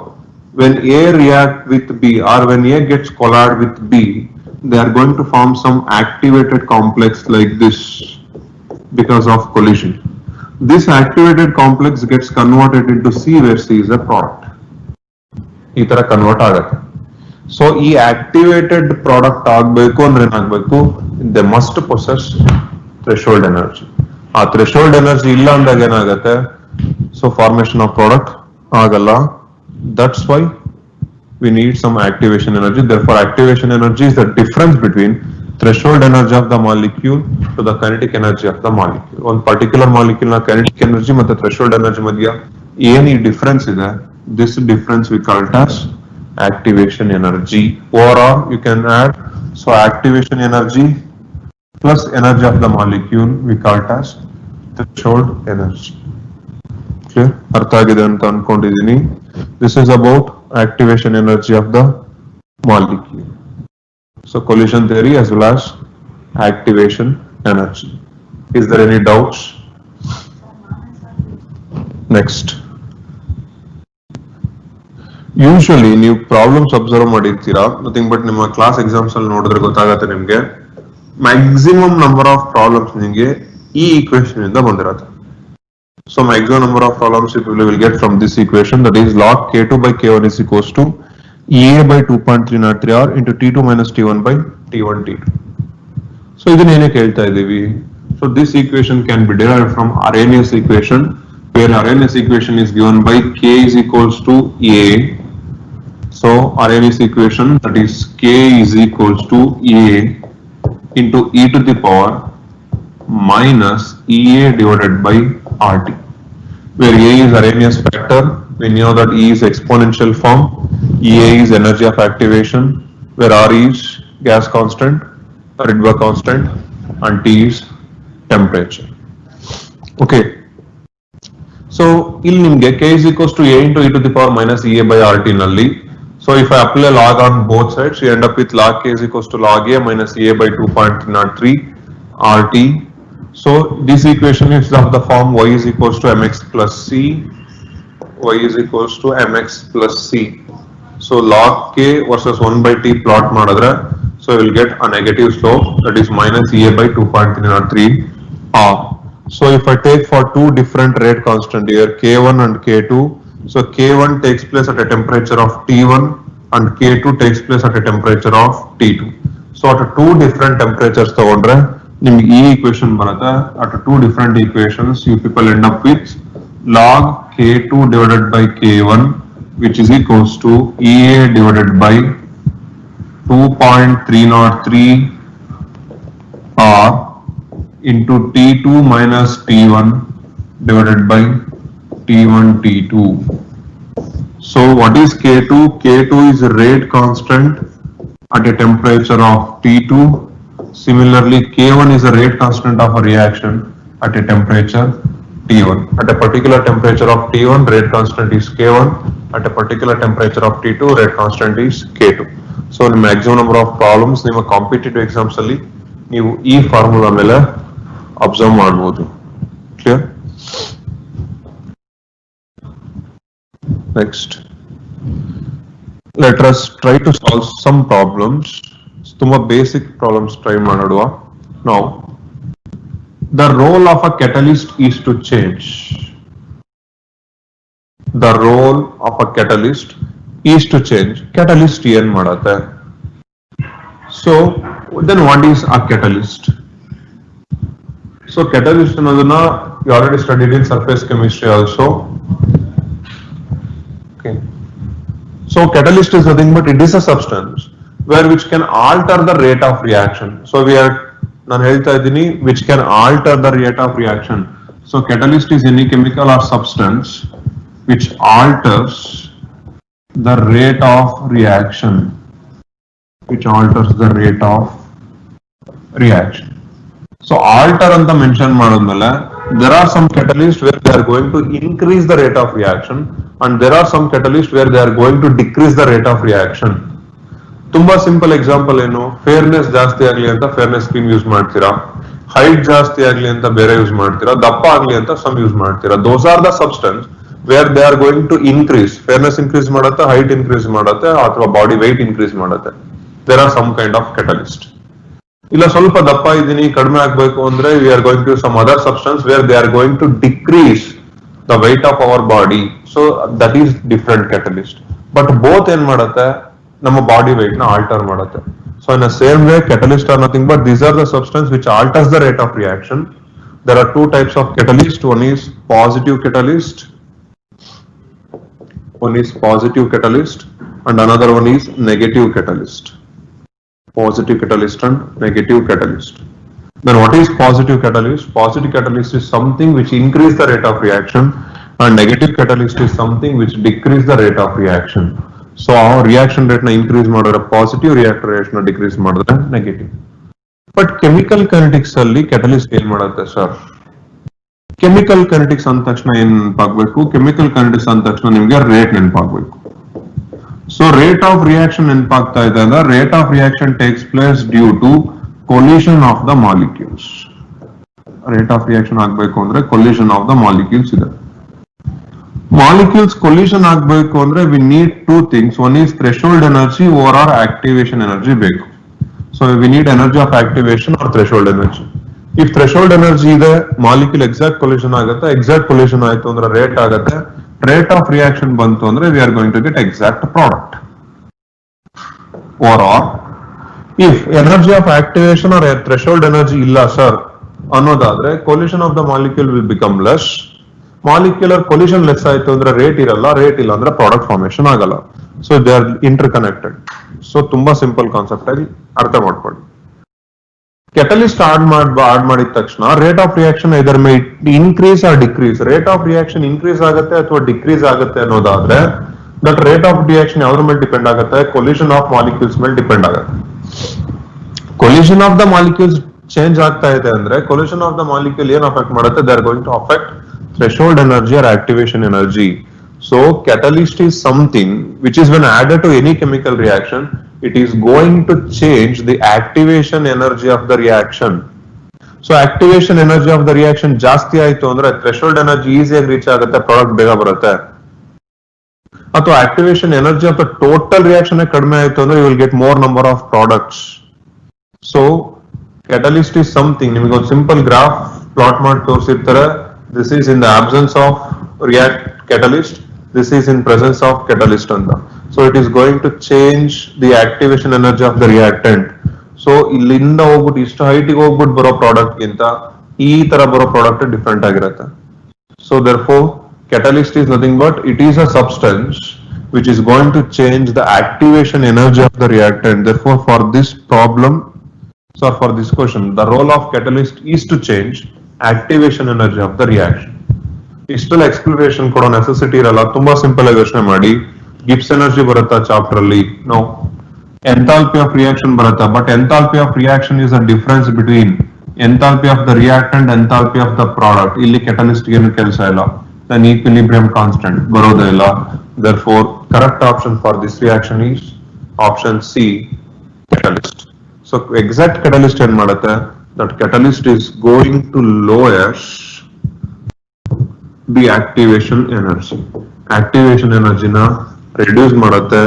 when A react with B, or when A gets collide with B, they are going to form some activated complex like this because of collision. this activated complex gets converted into C where C is a product. ಈ ತರ convert ಆಗುತ್ತೆ. So ಈ activated product ಆಗ್ಬೇಕು ಅಂದ್ರೆ ಏನಾಗ್ಬೇಕು, ದೆ must possess threshold energy. ಆ threshold energy ಇಲ್ಲ ಅಂದಾಗ ಏನಾಗುತ್ತೆ, ಸೊ ಫಾರ್ಮೇಶನ್ ಆಫ್ ಪ್ರಾಡಕ್ಟ್ ಆಗಲ್ಲ. That's why we need some activation energy. Therefore, activation energy is the difference between threshold energy of the molecule to the kinetic energy of the molecule. One particular molecule na kinetic energy ಮತ್ತು threshold energy ಮಧ್ಯ ಏನು difference ಇದೆ, this difference we call it as activation energy. Overall, you can add, so activation energy plus energy of the molecule we call it as threshold energy. Okay, ಅರ್ಥ ಆಗಿದೆ ಅಂತ ಅನ್ಕೊಂಡಿದ್ದೀನಿ. This is about activation energy of the molecule. So collision theory as well as activation energy. Is there any doubts? Next. Usually ನೀವು problems observe ಮಾಡಿರ್ತೀರಾ, nothing but ನಿಮ್ಮ class exams ಅಲ್ಲಿ ನೋಡಿದ್ರೆ ಗೊತ್ತಾಗತ್ತೆ ನಿಮ್ಗೆ, ಮ್ಯಾಕ್ಸಿಮಮ್ ನಂಬರ್ ಆಫ್ ಪ್ರಾಬ್ಲಮ್ಸ್ ನಿಮಗೆ ಈ equation ಇಂದ ಬಂದಿರತ್ತೆ. So maximum number of problems you will get from this equation, that is log K2 by K1 is equals to EA by 2.303R into T2 minus T1 by T1 T2. So ಇದನ್ನ ಏನಕ್ಕೆ ಹೇಳ್ತಾ ಇದೀವಿ? So this equation can be derived from Arrhenius equation, where Arrhenius equation is given by K is equals to A. So Arrhenius equation, that is K is equals to A into e to the power minus EA divided by RT, where A is Arrhenius factor, we know that E is exponential form, EA is energy of activation, where R is gas constant, Rydberg constant, and T is temperature. Okay, so ಇಲ್ಲಿ ನಿಮಗೆ K is equals to A into e to the power minus EA by RT nalli. So if I apply log on both sides, you end up with log K is equals to log A minus EA by 2.303 RT. So this equation is of the form y is equals to mx plus c, y is equals to mx plus c. So log k versus 1 by t plot madadre, so you will get a negative slope, that is minus EA by 2.303 R. So if I take for two different rate constant here, K1 and K2, so K1 takes place at a temperature of T1 and K2 takes place at a temperature of T2. So at two different temperatures ತಗೊಂಡ್ರೆ ನಿಮಗೆ ಈ equation ಬರುತ್ತೆ. At two different equations you people end up with log K2 divided by K1, which is equals to EA divided by 2.303 R into T2 minus T1 divided by T1 T2. So what is K2? K2 is a rate constant at a temperature of T2. Similarly, K1 is a rate constant of a reaction at a temperature T1. At a particular temperature of T1, rate constant is K1. At a particular temperature of T2, rate constant is K2. So the maximum number of problems ನಿಮ್ಮ competitive exams ಅಲ್ಲಿ ನೀವು ಈ formula ಮೇಲೆ observe ಮಾಡಬಹುದು. Clear? Next, let us try to solve some problems. ತುಂಬಾ basic problems try ಮಾಡೋಣ. Now, the role of a catalyst is to change. The role of a catalyst is to change. Catalyst ಏನ್ ಮಾಡುತ್ತೆ? So then what is a catalyst? So catalyst ಅನ್ನೋದನ್ನ you already studied in surface chemistry also. Okay. So catalyst is nothing but it is a substance where which can alter the rate of reaction. So we are ನಾನು ಹೇಳ್ತಾ ಇದ್ದೀನಿ which can alter the rate of reaction. So catalyst is any chemical or substance which alters the rate of reaction. Which alters the rate of reaction. So alter ಅಂತ mention ಮಾಡಿದ್ಮೇಲೆ there are some catalysts where they are going to increase the rate of reaction and there are some catalysts where they are going to decrease the rate of reaction. ತುಂಬಾ simple example ಏನು, fairness ಜಾಸ್ತಿ ಆಗ್ಲಿ ಅಂತ fairness cream use ಮಾಡ್ತೀರಾ, height ಜಾಸ್ತಿ ಆಗ್ಲಿ ಅಂತ ಬೇರೆ ಯೂಸ್ ಮಾಡ್ತೀರಾ, ದಪ್ಪ ಆಗ್ಲಿ ಅಂತ ಸಮ್ ಯೂಸ್ ಮಾಡ್ತೀರಾ. Those are the substance where they are going to increase, fairness increase ಮಾಡುತ್ತೆ, ಹೈಟ್ ಇನ್ಕ್ರೀಸ್ ಮಾಡುತ್ತೆ ಅಥವಾ ಬಾಡಿ weight ಇನ್ಕ್ರೀಸ್ ಮಾಡುತ್ತೆ. There are some kind of catalyst. ಇಲ್ಲ ಸ್ವಲ್ಪ ದಪ್ಪ ಇದ್ದೀನಿ ಕಡಿಮೆ ಆಗ್ಬೇಕು ಅಂದ್ರೆ we are going to some other substance where they are going to decrease the weight of our body. So that is different catalyst. But both ಏನ್ ಮಾಡುತ್ತೆ, ನಮ್ಮ ಬಾಡಿ weight ನ ಆಲ್ಟರ್ ಮಾಡುತ್ತೆ. So in same way catalyst are nothing but these are the substance which alters the rate of reaction. There are two types of catalyst. One is positive catalyst. One is positive catalyst and another one is negative catalyst. Positive catalyst and negative catalyst. Then what is positive catalyst? Positive catalyst is something which increase the rate of reaction and negative catalyst is something which decrease the rate of reaction. So our reaction rate na increase ಮಾಡಿದ್ರೆ positive, reactor reaction decrease ಮಾಡಿದ್ರೆ negative. But chemical kinetics ಅಲ್ಲಿ catalyst ಏನ್ ಮಾಡುತ್ತೆ sir? Chemical kinetics ಅಂದ ತಕ್ಷಣ ಏನ್ ನೆನಪಾಗ್ಬೇಕು? Chemical kinetics ಅಂದ ತಕ್ಷಣ ನಿಮ್ಗೆ ರೇಟ್ ನೆನಪಾಗ್ಬೇಕು. ಸೊ ರೇಟ್ ಆಫ್ ರಿಯಾಕ್ಷನ್ ನೆನಪಾಗ್ತಾ ಇದೆ ಅಂದ್ರೆ rate of reaction takes place due to collision of the molecules. Rate of reaction ಆಗ್ಬೇಕು ಅಂದ್ರೆ ಕೊಲಿಷನ್ ಆಫ್ ದ ಮಾಲಿಕ್ಯೂಲ್ಸ್ ಇದೆ. ಮಾಲಿಕ್ಯೂಲ್ಸ್ ಕೊಲಿಷನ್ ಆಗ್ಬೇಕು ಅಂದ್ರೆ we need two things. One is threshold energy or or activation energy ಬೇಕು. So we need energy of activation or threshold energy. If threshold energy ಇದೆ, molecule exact collision ಆಗುತ್ತೆ, exact collision ಆಯ್ತು ಅಂದ್ರೆ rate ಆಗುತ್ತೆ, rate of reaction ಬಂತು ಅಂದ್ರೆ we are going to get exact product. Or if energy of activation or threshold energy ಇಲ್ಲ sir ಅನ್ನೋದಾದ್ರೆ collision of the molecule will become less. Molecular collision less ಆಯ್ತು ಅಂದ್ರೆ rate ಇರಲ್ಲ, rate ಇಲ್ಲ ಅಂದ್ರೆ product formation ಆಗಲ್ಲ. So they are interconnected. So ತುಂಬಾ simple concept ಆಗಿ ಅರ್ಥ ಮಾಡ್ಕೊಳ್ಳಿ. ಕೆಟಲಿಸ್ಟ್ ಆಡ್ ಮಾಡಿದ ತಕ್ಷಣ ರೇಟ್ ಆಫ್ ರಿಯಾಕ್ಷನ್ ಇದರ May increase R decrease. Rate of reaction increase ಆಗುತ್ತೆ ಅಥವಾ ಡಿಕ್ರೀಸ್ ಆಗುತ್ತೆ ಅನ್ನೋದಾದ್ರೆ ದಟ್ ರೇಟ್ ಆಫ್ ರಿಯಾಕ್ಷನ್ ಯಾವ್ದ್ರ ಮೇಲೆ ಡಿಪೆಂಡ್ ಆಗುತ್ತೆ? ಕೊಲಿಷನ್ ಆಫ್ ಮಾಲಿಕ್ಯೂಲ್ಸ್ ಮೇಲೆ ಡಿಪೆಂಡ್ ಆಗುತ್ತೆ. Collision of the molecules change ಆಗ್ತಾ ಇದೆ ಅಂದ್ರೆ ಕೊಲಿಷನ್ ಆಫ್ ದ ಮಾಲಿಕ್ಯೂಲ್ ಏನ್ ಅಫೆಕ್ಟ್ ಮಾಡುತ್ತೆ? They are going to affect threshold energy or activation energy. So catalyst is something which is when added to any chemical reaction, it is going to change the activation energy of the reaction. So activation energy of the reaction ಜಾಸ್ತಿ ಆಯ್ತು ಅಂದ್ರೆ threshold energy ಈಸಿಯಾಗಿ reach ಆಗುತ್ತೆ, product ಬೇಗ ಬರುತ್ತೆ. ಅಥವಾ activation energy of the total reaction ಕಡಿಮೆ ಆಯ್ತು ಅಂದ್ರೆ you will get more number of products. So catalyst is something, ನಿಮಗೆ ಒಂದು ಸಿಂಪಲ್ ಗ್ರಾಫ್ ಪ್ಲಾಟ್ ಮಾಡಿ ತೋರಿಸಿರ್ತಾರೆ. This is in the absence of catalyst. This is in presence of catalyst ಅಂತ. So it is going to change the activation energy of the reactant. So ಇಲ್ಲಿಂದ ಹೋಗ್ಬಿಟ್ಟು ಇಷ್ಟು ಹೈಟಿಗೆ ಹೋಗ್ಬಿಟ್ಟು ಬರೋ product ಗಿಂತ ಈ ತರ ಬರೋ ಪ್ರಾಡಕ್ಟ್ ಡಿಫ್ರೆಂಟ್ ಆಗಿರುತ್ತೆ. So therefore catalyst is nothing but it is a substance which is going to change the activation energy of the reactant. Therefore for this problem, so for this question, the role of catalyst is to change activation energy of the reaction. ಇಷ್ಟೆಲ್ಲ explanation ಕೊಡೋ necessity ಇರಲ್ಲ, ತುಂಬಾ simple ಆಗಿ ಯೋಚನೆ ಮಾಡಿ. Gibbs energy ಬರುತ್ತಾ chapter ಅಲ್ಲಿ? No. Enthalpy of reaction ಬರುತ್ತಾ? But enthalpy of reaction is a difference between enthalpy of the reactant, enthalpy of the product. ಇಲ್ಲಿ ಕೆಟಲಿಸ್ಟ್ ಏನು ಕೆಲಸ ಇಲ್ಲ. ದೆನ್ ಈಕ್ವಿಲಿಬ್ರಿಯಂ ಕಾನ್ಸ್ಟೆಂಟ್ ಬರೋದೇ ಇಲ್ಲ. therefore correct option for this reaction is option C, catalyst. So exact catalyst ಏನ್ ಮಾಡುತ್ತೆ? that catalyst is going to lower the activation energy. Activation energy na reduce ಮಾಡುತ್ತೆ.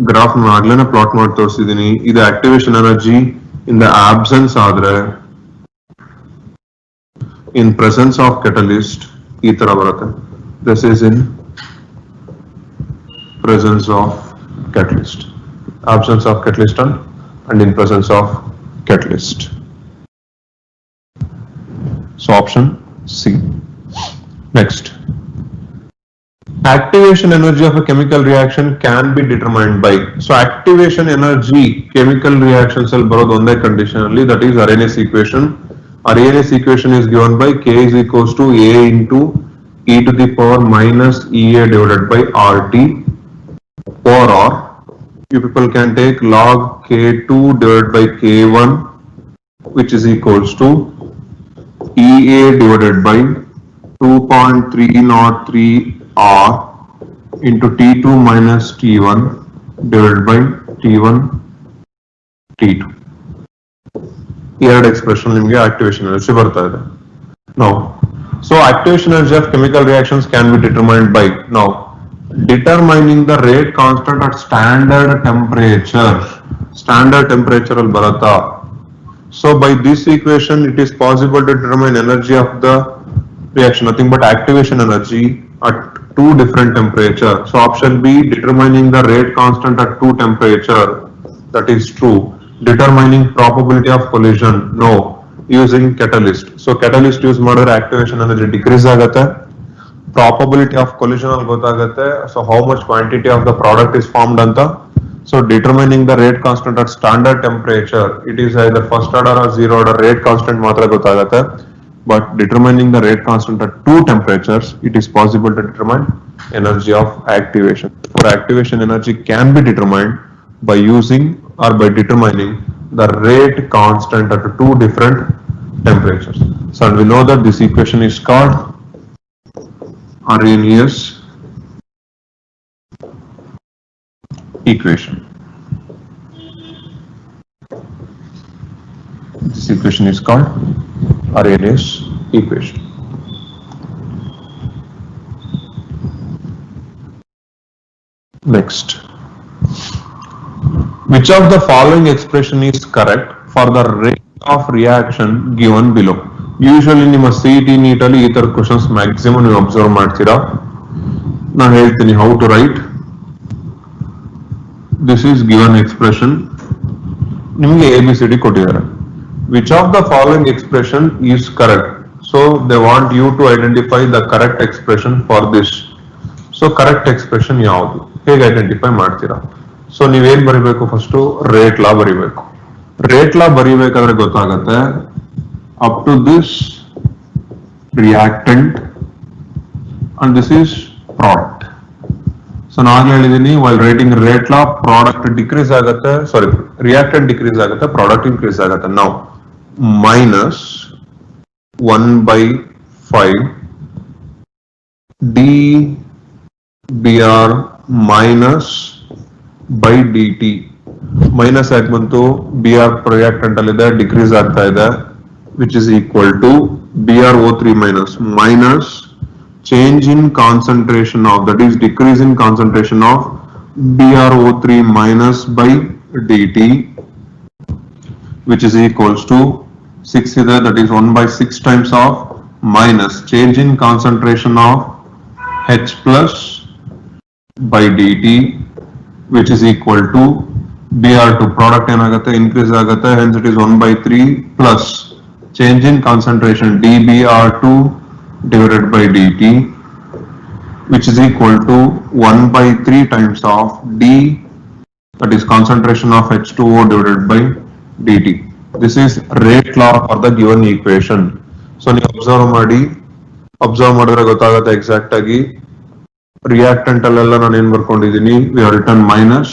Graph ಆಗ್ಲೇನೆ plot ಮಾಡಿ ತೋರಿಸಿದೀನಿ. ಇದು activation energy in the absence ಆದ್ರೆ in presence of catalyst ಈ ತರ ಬರುತ್ತೆ. This is in presence of catalyst. Absence of catalyst and in presence of catalyst. So option C. Next, activation energy of a chemical reaction can be determined by. So activation energy chemical reactions will borrow on the condition only, that is Arrhenius equation. Arrhenius equation is given by K is equals to A into e to the power minus EA divided by RT, or you people can take log K2 divided by K1, which is equals to EA divided by 2.303 R into T2 minus T1 divided by T1 T2. ಎರಡು expression ನಿಮಗೆ activation energy ಬರ್ತಾ ಇದೆ. Now, so activation energy of chemical reactions can be determined by, now determining the rate constant at standard temperature. Standard temperature ಅಲ್ಲಿ ಬರುತ್ತಾ? So by this equation, it is possible to determine energy of the reaction, nothing but activation energy at two different temperature. So option B, determining the rate constant at two temperature, that is true. Determining probability of collision, no. Using catalyst. So catalyst use ಮಾಡಿದ್ರೆ activation energy decrease ಆಗುತ್ತೆ. Probability of collision ಅಲ್ಲಿ ಗೊತ್ತಾಗುತ್ತೆ. So how much quantity of the product is formed ಅಂತ. So determining the rate constant at standard temperature, it is either first order or zero order rate constant ಮಾತ್ರ ಗೊತ್ತಾಗುತ್ತೆ. But determining the rate constant at two temperatures, it is possible to determine energy of activation. For activation energy can be determined by using or by determining the rate constant at two different temperatures. So we know that this equation is called Arrhenius equation. This equation is called Arrhenius equation. Next, which of the following expression is correct for the rate of reaction given below? Usually ನಿಮ್ಮ CET NEET ಅಲ್ಲಿ ಈ ತರ questions maximum ನೀವು observe ಮಾಡ್ತೀರಾ. ನಾನು ಹೇಳ್ತೀನಿ how to write. This is given expression. ನಿಮಗೆ ABCD ಕೊಟ್ಟಿದ್ದಾರೆ. Which of the following expression is correct? So they want you to identify the correct expression for this. So correct expression ಯಾವುದು? ಹೇಗೆ identify ಮಾಡ್ತೀರಾ? So ನೀವೇನ್ ಬರಿಬೇಕು, first rate ಲಾ ಬರಿಬೇಕು. Rate law ಬರಿಬೇಕಾದ್ರೆ ಗೊತ್ತಾಗತ್ತೆ up to this reactant and this is product. So ನಾನು ಹೇಳಿದೀನಿ while writing rate law product decrease ಆಗುತ್ತೆ, ಸಾರಿ ರಿಯಾಕ್ಟೆಂಟ್ ಡಿಕ್ರೀಸ್ ಆಗುತ್ತೆ, ಪ್ರಾಡಕ್ಟ್ ಇನ್ಕ್ರೀಸ್ ಆಗುತ್ತೆ. ನಾವು minus 1/5 dBr minus by dt. Minus ಯಾಕೆ ಬಂತು? Br ರಿಯಾಕ್ಟೆಂಟ್ ಅಲ್ಲಿ ಇದೆ, ಡಿಕ್ರೀಸ್ ಆಗ್ತಾ ಇದೆ, which is equal to BrO3 minus change in concentration of, that is decrease in concentration of BrO3 minus by dt, which is equals to 6 ಇದೆ, that is 1/6 times of minus change in concentration of H plus by dt, which is equal to Br2 product ಏನಾಗುತ್ತೆ, increase ಆಗುತ್ತೆ, hence it is 1/3 plus change in concentration dBr2 divided by dt, which is equal to 1/3 times of d, that is concentration of H2O divided by dt. This is rate law for the given equation. So ನೀವು observe ಮಾಡಿದ್ರೆ ಗೊತ್ತಾಗುತ್ತೆ exact ಆಗಿ. Reactant ಅಲ್ಲೆಲ್ಲ ನಾನು ಏನ್ ಬರ್ಕೊಂಡಿದ್ದೀನಿ, we have written minus,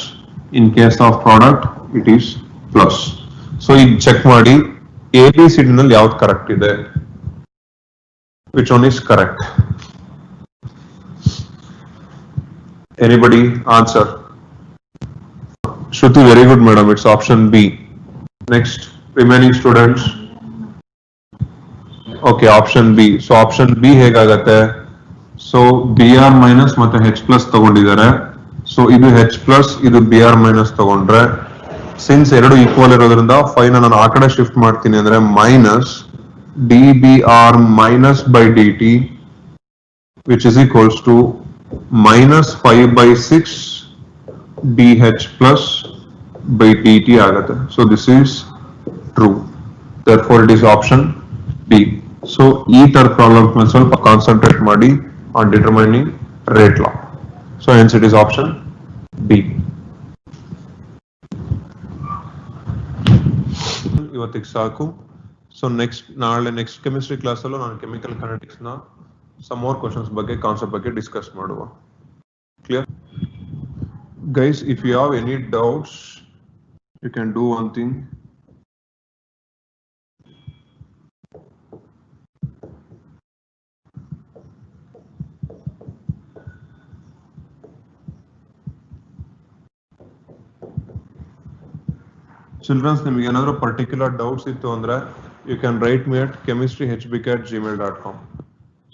in case of product it is plus. So ಈಗ check ಮಾಡಿ ABCD ನಲ್ಲಿ ಯಾವ್ದು ಕರೆಕ್ಟ್ ಇದೆ, which one is correct? Anybody answer? Shruti, very good madam, it's option B. Next, remaining students. Okay, option B. So option B ಹೇಗಾಗತ್ತೆ? So Br minus ಮತ್ತೆ H plus ತಗೊಂಡಿದ್ದಾರೆ. So ಇದು H plus, ಇದು Br minus ತಗೊಂಡ್ರೆ, since ಎರಡು equal ಇರೋದ್ರಿಂದ 5 ನಾನು ಆ ಕಡೆ ಶಿಫ್ಟ್ ಮಾಡ್ತೀನಿ ಅಂದ್ರೆ minus dBr minus by dt, which is equals to minus 5/6 dH plus by dt ಆಗುತ್ತೆ. So this is true. Therefore it is option B. So ಈ ತರ ಪ್ರಾಬ್ಲಮ್ ಮೇಲೆ ಸ್ವಲ್ಪ ಕಾನ್ಸಂಟ್ರೇಟ್ ಮಾಡಿ on determining rate law. So hence it is option B. ಇವತ್ತಿಗೆ ಸಾಕು. So ನಾಳೆ next chemistry class ಅಲ್ಲೂ ನಾನು ಕೆಮಿಕಲ್ ಕೈನೆಟಿಕ್ಸ್ ನ some more questions ಬಗ್ಗೆ ಕಾನ್ಸೆಪ್ಟ್ ಬಗ್ಗೆ ಡಿಸ್ಕಸ್ ಮಾಡುವ. Clear guys? If you have any doubts, you can do one thing. Children, ನಿಮಗೆ ಏನಾದರೂ ಪರ್ಟಿಕ್ಯುಲರ್ ಡೌಟ್ಸ್ ಇತ್ತು ಅಂದ್ರೆ you can write me at chemistryhbk@gmail.com.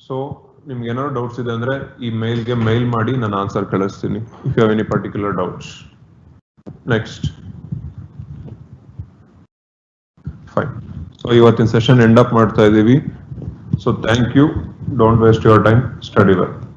So ನಿಮ್ಗೆ ಏನಾದ್ರು ಡೌಟ್ಸ್ ಇದೆ ಅಂದ್ರೆ ಈ ಮೇಲ್ಗೆ ಮೇಲ್ ಮಾಡಿ ನಾನು ಆನ್ಸರ್ ಕಳಿಸ್ತೀನಿ if you have any particular doubts. Next fine. So ಇವತ್ತಿನ ಸೆಷನ್ ಎಂಡ್ ಅಪ್ ಮಾಡ್ತಾ ಇದೀವಿ. So thank you. Don't waste your time. Study well.